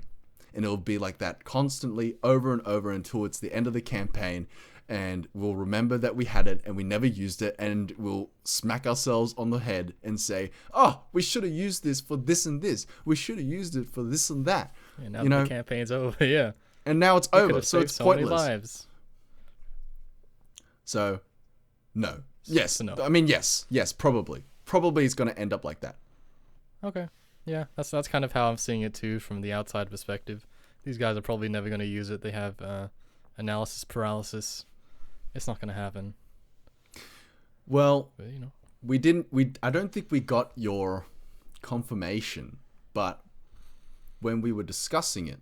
Speaker 2: and it'll be like that constantly over and over until it's the end of the campaign, and we'll remember that we had it and we never used it, and we'll smack ourselves on the head and say, oh, we should have used this for this and this. We should have used it for this and that.
Speaker 1: And now the campaign's over, yeah.
Speaker 2: And now it's over, so it's pointless.
Speaker 1: Many lives.
Speaker 2: So, no. Yes.
Speaker 1: No.
Speaker 2: I mean, yes, probably. Probably it's going to end up like that.
Speaker 1: Okay. Yeah, that's kind of how I'm seeing it too from the outside perspective. These guys are probably never going to use it. They have analysis paralysis. It's not going to happen.
Speaker 2: Well,
Speaker 1: but,
Speaker 2: I don't think we got your confirmation, but when we were discussing it,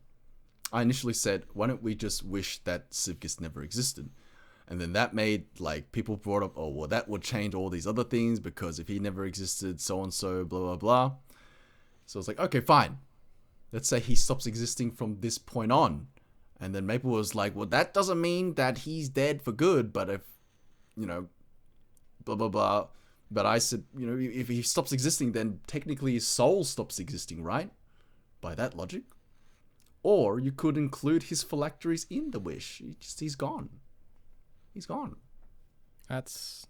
Speaker 2: I initially said, why don't we just wish that Civicus never existed? And then that made, like, people brought up, oh, well, that would change all these other things, because if he never existed, so-and-so, blah, blah, blah. So it's like, okay, fine. Let's say he stops existing from this point on. And then Maple was like, well, that doesn't mean that he's dead for good, but if, blah, blah, blah. But I said, if he stops existing, then technically his soul stops existing, right? By that logic. Or you could include his phylacteries in the wish. He's gone. He's gone.
Speaker 1: That's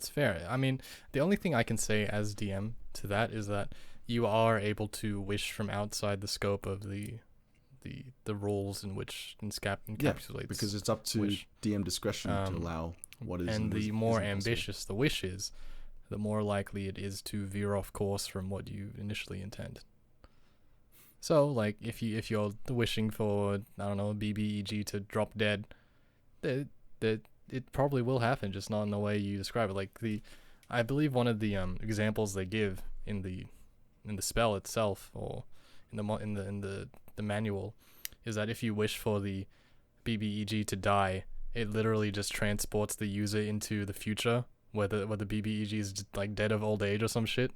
Speaker 1: fair. I mean, the only thing I can say as DM to that is that you are able to wish from outside the scope of the rules in which encapsulates.
Speaker 2: Because it's up to wish. DM discretion to allow what is.
Speaker 1: And the more ambitious the wish is, the more likely it is to veer off course from what you initially intend. So, like, if you're wishing for, I don't know, BBEG to drop dead, it probably will happen, just not in the way you describe it. Like I believe one of the examples they give in the spell itself, or in the manual, is that if you wish for the BBEG to die, it literally just transports the user into the future, where the BBEG is just, like, dead of old age or some shit.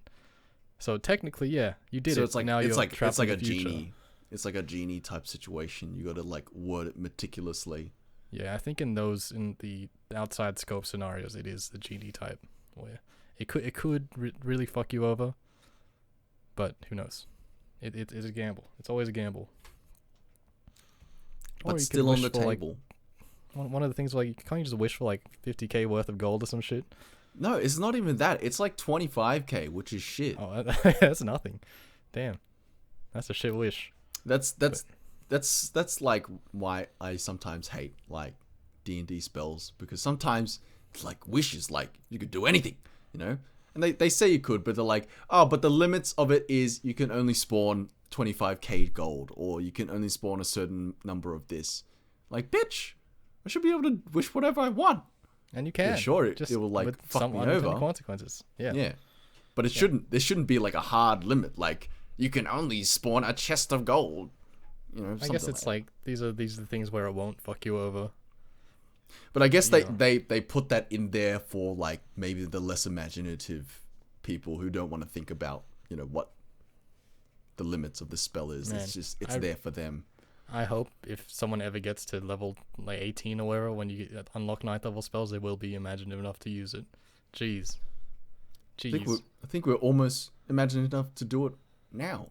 Speaker 1: So technically, yeah, you did it. So
Speaker 2: it's like
Speaker 1: now
Speaker 2: it's like
Speaker 1: trapped
Speaker 2: it's like
Speaker 1: in
Speaker 2: a
Speaker 1: the future.
Speaker 2: genie. It's like a genie type situation. You got to, like, word it meticulously.
Speaker 1: Yeah, I think in the outside scope scenarios, it is the genie type, where it could really fuck you over, but who knows? It is a gamble. It's always a gamble.
Speaker 2: But still on the table.
Speaker 1: Like, one of the things, like, can't you just wish for like 50k worth of gold or some shit?
Speaker 2: No, it's not even that. It's like 25k, which is shit.
Speaker 1: Oh, that's nothing. Damn, that's a shit wish.
Speaker 2: That's like why I sometimes hate, like, D&D spells, because sometimes, like, wishes, like, you could do anything, and they say you could, but they're like, oh, but the limits of it is you can only spawn 25k gold, or you can only spawn a certain number of this. Like, bitch, I should be able to wish whatever I want.
Speaker 1: And you can.
Speaker 2: Yeah, sure, it will, like, fuck me over.
Speaker 1: Consequences. Yeah.
Speaker 2: Yeah. But there shouldn't be, like, a hard limit, like, you can only spawn a chest of gold.
Speaker 1: I guess it's like these are the things where it won't fuck you over.
Speaker 2: But I guess they put that in there for, like, maybe the less imaginative people who don't want to think about, what the limits of the spell is. Man, it's there for them.
Speaker 1: I hope if someone ever gets to level, like, 18 or whatever, when you unlock 9th level spells, they will be imaginative enough to use it. Jeez.
Speaker 2: I think we're almost imaginative enough to do it now.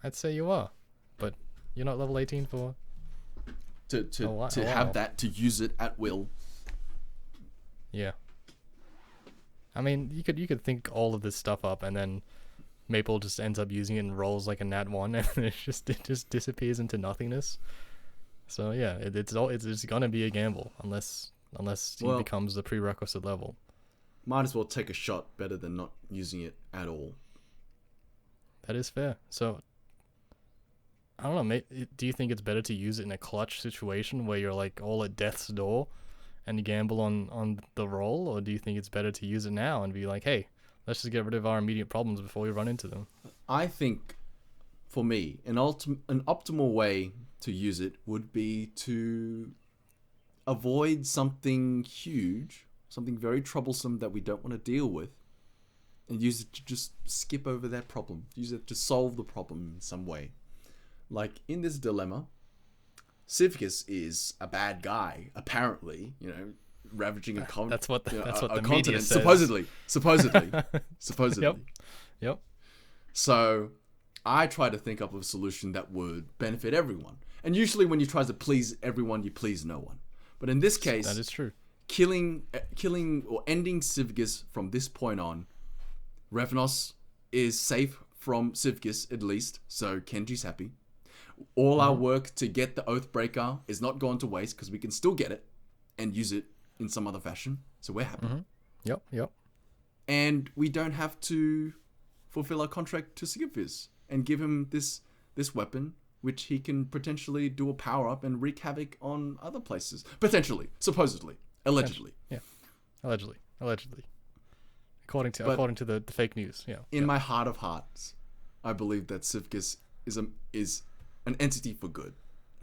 Speaker 1: I'd say you are. But you're not level 18 for
Speaker 2: to have that, to use it at will.
Speaker 1: Yeah. I mean, you could think all of this stuff up, and then Maple just ends up using it and rolls like a nat 1, and it just disappears into nothingness. So yeah, it's gonna be a gamble unless he becomes the prerequisite level.
Speaker 2: Might as well take a shot, better than not using it at all.
Speaker 1: That is fair. So I don't know, do you think it's better to use it in a clutch situation where you're, like, all at death's door and you gamble on the roll, or do you think it's better to use it now and be like, hey, let's just get rid of our immediate problems before we run into them?
Speaker 2: I think, for me, an optimal way to use it would be to avoid something huge, something very troublesome that we don't want to deal with, and use it to just skip over that problem. Use it to solve the problem in some way. Like, in this dilemma, Civicus is a bad guy, apparently, ravaging a continent.
Speaker 1: That's what the media says.
Speaker 2: Supposedly.
Speaker 1: Yep.
Speaker 2: So, I try to think up of a solution that would benefit everyone. And usually when you try to please everyone, you please no one. But in this case,
Speaker 1: That is true.
Speaker 2: killing or ending Sivgus from this point on, Revenos is safe from Sivgus at least, so Kenji's happy. All our work to get the Oathbreaker is not gone to waste because we can still get it and use it in some other fashion, so we're happy.
Speaker 1: Yep.
Speaker 2: And we don't have to fulfill our contract to Sigurfiz and give him this weapon, which he can potentially do a power up and wreak havoc on other places. Potentially, supposedly, allegedly.
Speaker 1: Yeah, allegedly. According to the fake news. Yeah.
Speaker 2: In my heart of hearts, I believe that Sivgus is an entity for good.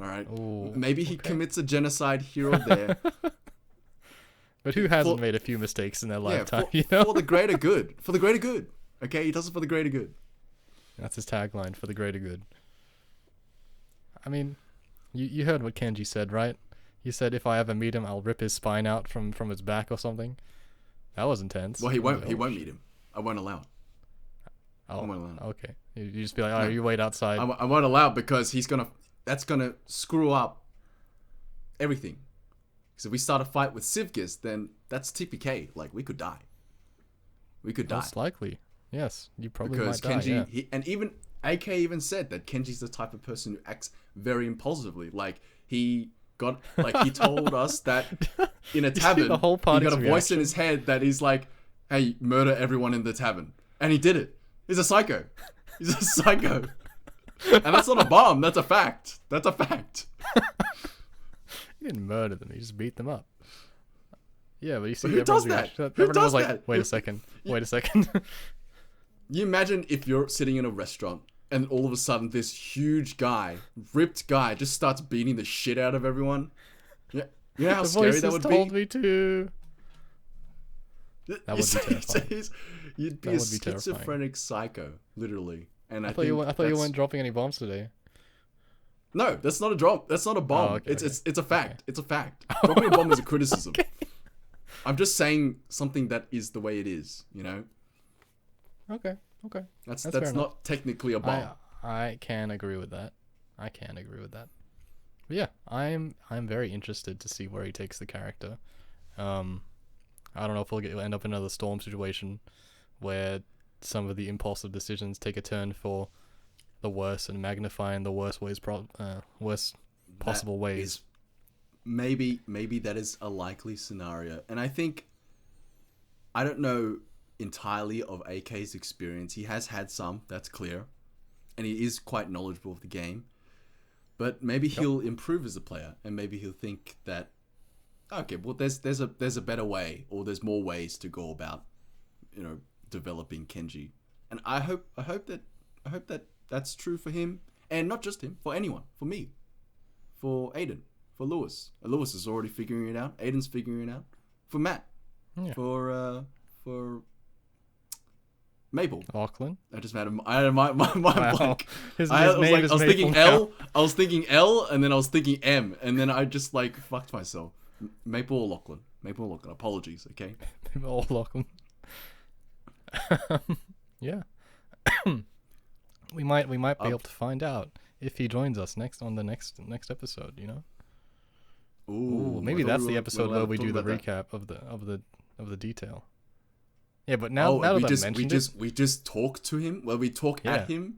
Speaker 2: All right.
Speaker 1: Ooh,
Speaker 2: Maybe he commits a genocide here or there.
Speaker 1: But who hasn't made a few mistakes in their lifetime?
Speaker 2: For the greater good. For the greater good. Okay, he does it for the greater good.
Speaker 1: That's his tagline, for the greater good. I mean, you heard what Kenji said, right? He said, if I ever meet him, I'll rip his spine out from his back or something. That was intense.
Speaker 2: Well, he won't meet him. I won't allow it.
Speaker 1: Oh,
Speaker 2: I won't allow it.
Speaker 1: okay. You just be like, oh, you wait outside.
Speaker 2: I won't allow it because that's gonna screw up everything. Because if we start a fight with Sivgus, then that's TPK. Like, we could die.
Speaker 1: Most likely. Yes, you probably
Speaker 2: because
Speaker 1: might
Speaker 2: Kenji,
Speaker 1: die,
Speaker 2: and even AK even said that Kenji's the type of person who acts very impulsively. Like, he told us that in a tavern,
Speaker 1: the whole
Speaker 2: he got a
Speaker 1: party's
Speaker 2: voice in
Speaker 1: reaction?
Speaker 2: his head that is like, hey, murder everyone in the tavern. And he did it. He's a psycho. He's a psycho. And that's not a bomb. That's a fact. That's a fact.
Speaker 1: He didn't murder them. He just beat them up. Yeah, but you see,
Speaker 2: But who does that?
Speaker 1: Everyone
Speaker 2: does
Speaker 1: was like,
Speaker 2: that?
Speaker 1: wait a second.
Speaker 2: You imagine if you're sitting in a restaurant and all of a sudden this huge guy, ripped guy, just starts beating the shit out of everyone. Yeah, you know how
Speaker 1: The
Speaker 2: scary
Speaker 1: voices
Speaker 2: that would
Speaker 1: told
Speaker 2: be.
Speaker 1: me to. That would be terrifying.
Speaker 2: You'd be
Speaker 1: That
Speaker 2: a
Speaker 1: would be terrifying.
Speaker 2: schizophrenic psycho, literally. And I
Speaker 1: thought you weren't dropping any bombs today.
Speaker 2: No, that's not a drop. That's not a bomb.
Speaker 1: Oh, okay,
Speaker 2: it's a fact. Okay. It's a fact. Dropping a bomb is a criticism. Okay. I'm just saying something that is the way it is. You know.
Speaker 1: Okay.
Speaker 2: That's
Speaker 1: fair
Speaker 2: not
Speaker 1: enough.
Speaker 2: technically a bomb.
Speaker 1: I can agree with that. But yeah, I'm very interested to see where he takes the character. I don't know if we'll end up in another Storm situation where some of the impulsive decisions take a turn for the worse and magnifying the worst possible ways.
Speaker 2: Maybe that is a likely scenario, and I think I don't know entirely of AK's experience. He has had some, that's clear, and he is quite knowledgeable of the game. But maybe he'll improve as a player, and maybe he'll think that, okay, well, there's a better way, or there's more ways to go about, developing Kenji. And I hope that that's true for him, and not just him, for anyone, for me, for Aiden, for Lewis. Lewis is already figuring it out. Aiden's figuring it out. For Matt, for Maple.
Speaker 1: Lachlan.
Speaker 2: I just had my blank.
Speaker 1: His
Speaker 2: I
Speaker 1: name is
Speaker 2: was
Speaker 1: Maple
Speaker 2: thinking
Speaker 1: now.
Speaker 2: L. I was thinking L, and then I was thinking M, and then I just fucked myself. Maple or Lachlan? Maple or Lachlan? Apologies, okay.
Speaker 1: All Lachlan. Yeah. we might be able to find out if he joins us on the next episode. Ooh, maybe that's the episode where we do the recap of the detail. Yeah, but now that I've mentioned it,
Speaker 2: we just talk to him. Well, we talk at him.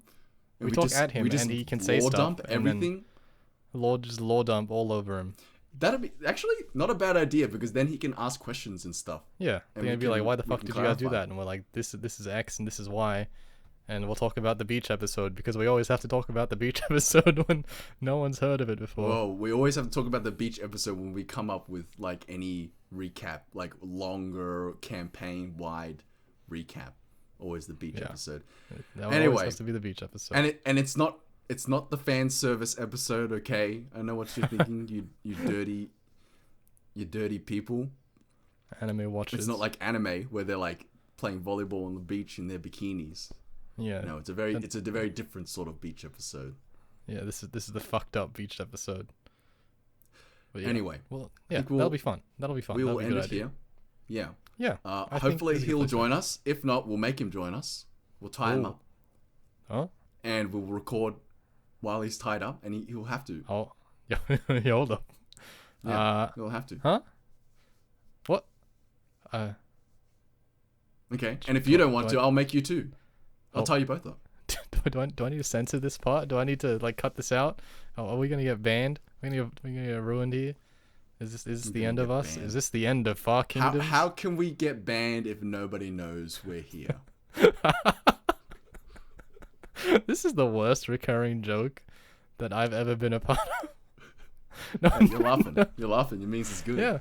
Speaker 1: We talk at him, and he can say
Speaker 2: lore
Speaker 1: stuff.
Speaker 2: Dump everything.
Speaker 1: Lore dump all over him.
Speaker 2: That'd be actually not a bad idea, because then he can ask questions and stuff.
Speaker 1: Yeah, they're gonna be like, "Why the fuck did you guys do that?" And we're like, "This is X and this is Y," and we'll talk about the beach episode, because we always have to talk about the beach episode when no one's heard of it before.
Speaker 2: Well, we always have to talk about the beach episode when we come up with any recap, longer campaign wide recap. Always the beach episode.
Speaker 1: That
Speaker 2: anyway,
Speaker 1: always has to be the beach episode.
Speaker 2: And it's not the fan service episode, okay? I know what you're thinking, you dirty people.
Speaker 1: Anime watchers.
Speaker 2: It's not like anime where they're playing volleyball on the beach in their bikinis.
Speaker 1: Yeah.
Speaker 2: No, it's a very different sort of beach episode.
Speaker 1: Yeah, this is the fucked up beach episode. But yeah.
Speaker 2: Anyway,
Speaker 1: well, yeah, that'll be fun.
Speaker 2: We will end it here. Yeah.
Speaker 1: Yeah.
Speaker 2: Hopefully he'll join us. If not, we'll make him join us. We'll tie him up.
Speaker 1: Huh?
Speaker 2: and we'll record while he's tied up, and he'll have to.
Speaker 1: Oh, yeah, hold up.
Speaker 2: Yeah, he'll have to.
Speaker 1: Huh? What?
Speaker 2: Okay, and if you don't want to, I'll make you too. I'll tie you both up.
Speaker 1: Do I need to censor this part? Do I need to like cut this out? Oh, are we gonna get banned? We're gonna get ruined here? Is this the end of us? Banned. Is this the end of Far Kingdoms?
Speaker 2: How can we get banned if nobody knows we're here?
Speaker 1: This is the worst recurring joke that I've ever been a part of. No,
Speaker 2: you're laughing. You're laughing. It means it's good.
Speaker 1: Yeah,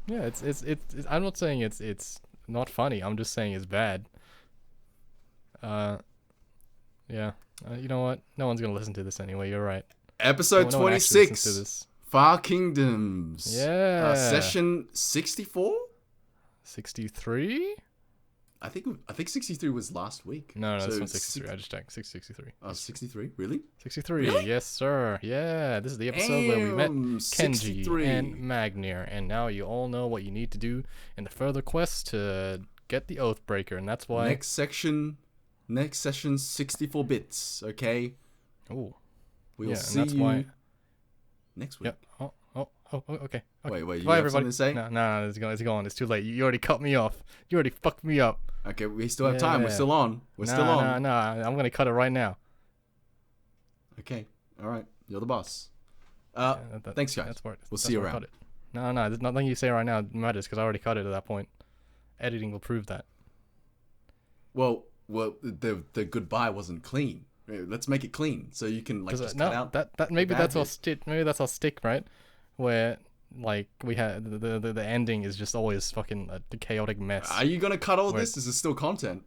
Speaker 1: yeah. It's. I'm not saying it's not funny. I'm just saying it's bad. Yeah. You know what? No one's gonna listen to this anyway. You're right.
Speaker 2: Episode 26. Far Kingdoms.
Speaker 1: Yeah.
Speaker 2: Session 64.
Speaker 1: 63.
Speaker 2: I think 63 was last week.
Speaker 1: No, that's not 63. I just checked. 63.
Speaker 2: Oh, 63? Really?
Speaker 1: 63.
Speaker 2: Really?
Speaker 1: Yes, sir. Yeah. This is the episode where we met Kenji
Speaker 2: 63.
Speaker 1: and Magnir, and now you all know what you need to do in the further quest to get the Oathbreaker, and that's why
Speaker 2: next session 64 bits. Okay.
Speaker 1: Oh.
Speaker 2: We'll see you next week.
Speaker 1: Yep. Oh, okay.
Speaker 2: Wait. You
Speaker 1: Bye,
Speaker 2: have
Speaker 1: everybody.
Speaker 2: something to say?
Speaker 1: No, it's gone. It's too late. You already cut me off. You already fucked me up.
Speaker 2: Okay, we still have time. We're still on.
Speaker 1: No, I'm gonna cut it right now.
Speaker 2: Okay. All right. You're the boss. Thanks, guys. We'll see you around.
Speaker 1: No, there's nothing you say right now matters because I already cut it at that point. Editing will prove that.
Speaker 2: Well, the goodbye wasn't clean. Let's make it clean so you can cut out
Speaker 1: that maybe that's our stick. Maybe that's our stick, right? Where like we had the ending is just always fucking a chaotic mess.
Speaker 2: Are you gonna cut all this? This is still content.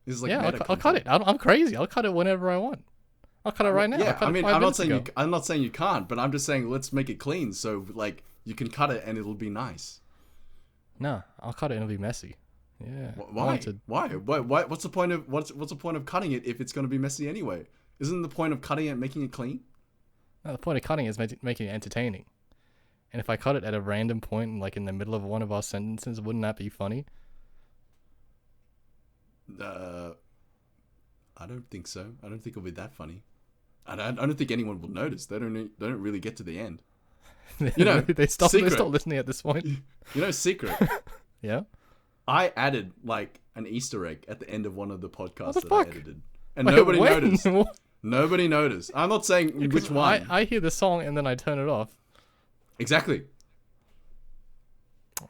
Speaker 2: This is like
Speaker 1: I'll cut it. I'm crazy. I'll cut it whenever I want. I'll cut it right now.
Speaker 2: Yeah, I mean, I'm not saying you can't, but I'm just saying let's make it clean so like you can cut it and it'll be nice.
Speaker 1: No, I'll cut it and it'll be messy. Yeah.
Speaker 2: Why? Why? What's the point of cutting it if it's gonna be messy anyway? Isn't the point of cutting it making it clean?
Speaker 1: No, the point of cutting is making it entertaining. And if I cut it at a random point, like in the middle of one of our sentences, wouldn't that be funny?
Speaker 2: I don't think so. I don't think it'll be that funny. I don't think anyone will notice. They don't really get to the end. You know,
Speaker 1: they stop listening at this point.
Speaker 2: You know, secret.
Speaker 1: Yeah.
Speaker 2: I added like an Easter egg at the end of one of the podcasts that
Speaker 1: fuck?
Speaker 2: I edited, and nobody noticed. Nobody noticed. I'm not saying which one.
Speaker 1: I hear the song and then I turn it off.
Speaker 2: Exactly.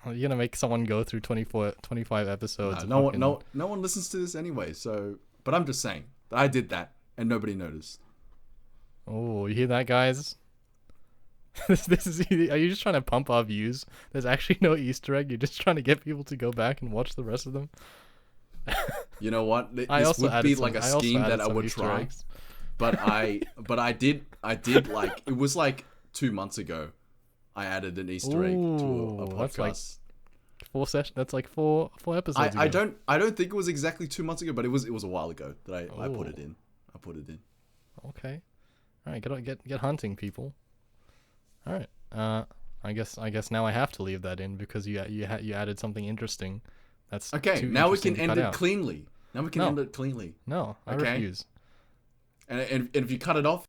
Speaker 1: You're gonna make someone go through 25 episodes.
Speaker 2: No one listens to this anyway. So, but I'm just saying that I did that and nobody noticed.
Speaker 1: Oh, you hear that, guys? This is. Are you just trying to pump our views? There's actually no Easter egg. You're just trying to get people to go back and watch the rest of them.
Speaker 2: You know what? This would be like a scheme that I would try. But I did like it was like 2 months ago. I added an Easter egg to a podcast.
Speaker 1: That's like 4 sessions. That's like four episodes.
Speaker 2: I don't think it was exactly 2 months ago, but it was a while ago that I put it in.
Speaker 1: Okay. All right. Get hunting, people. All right. I guess now I have to leave that in because you added something interesting. That's
Speaker 2: okay. Now we can end it cleanly.
Speaker 1: No, I refuse.
Speaker 2: And if you cut it off.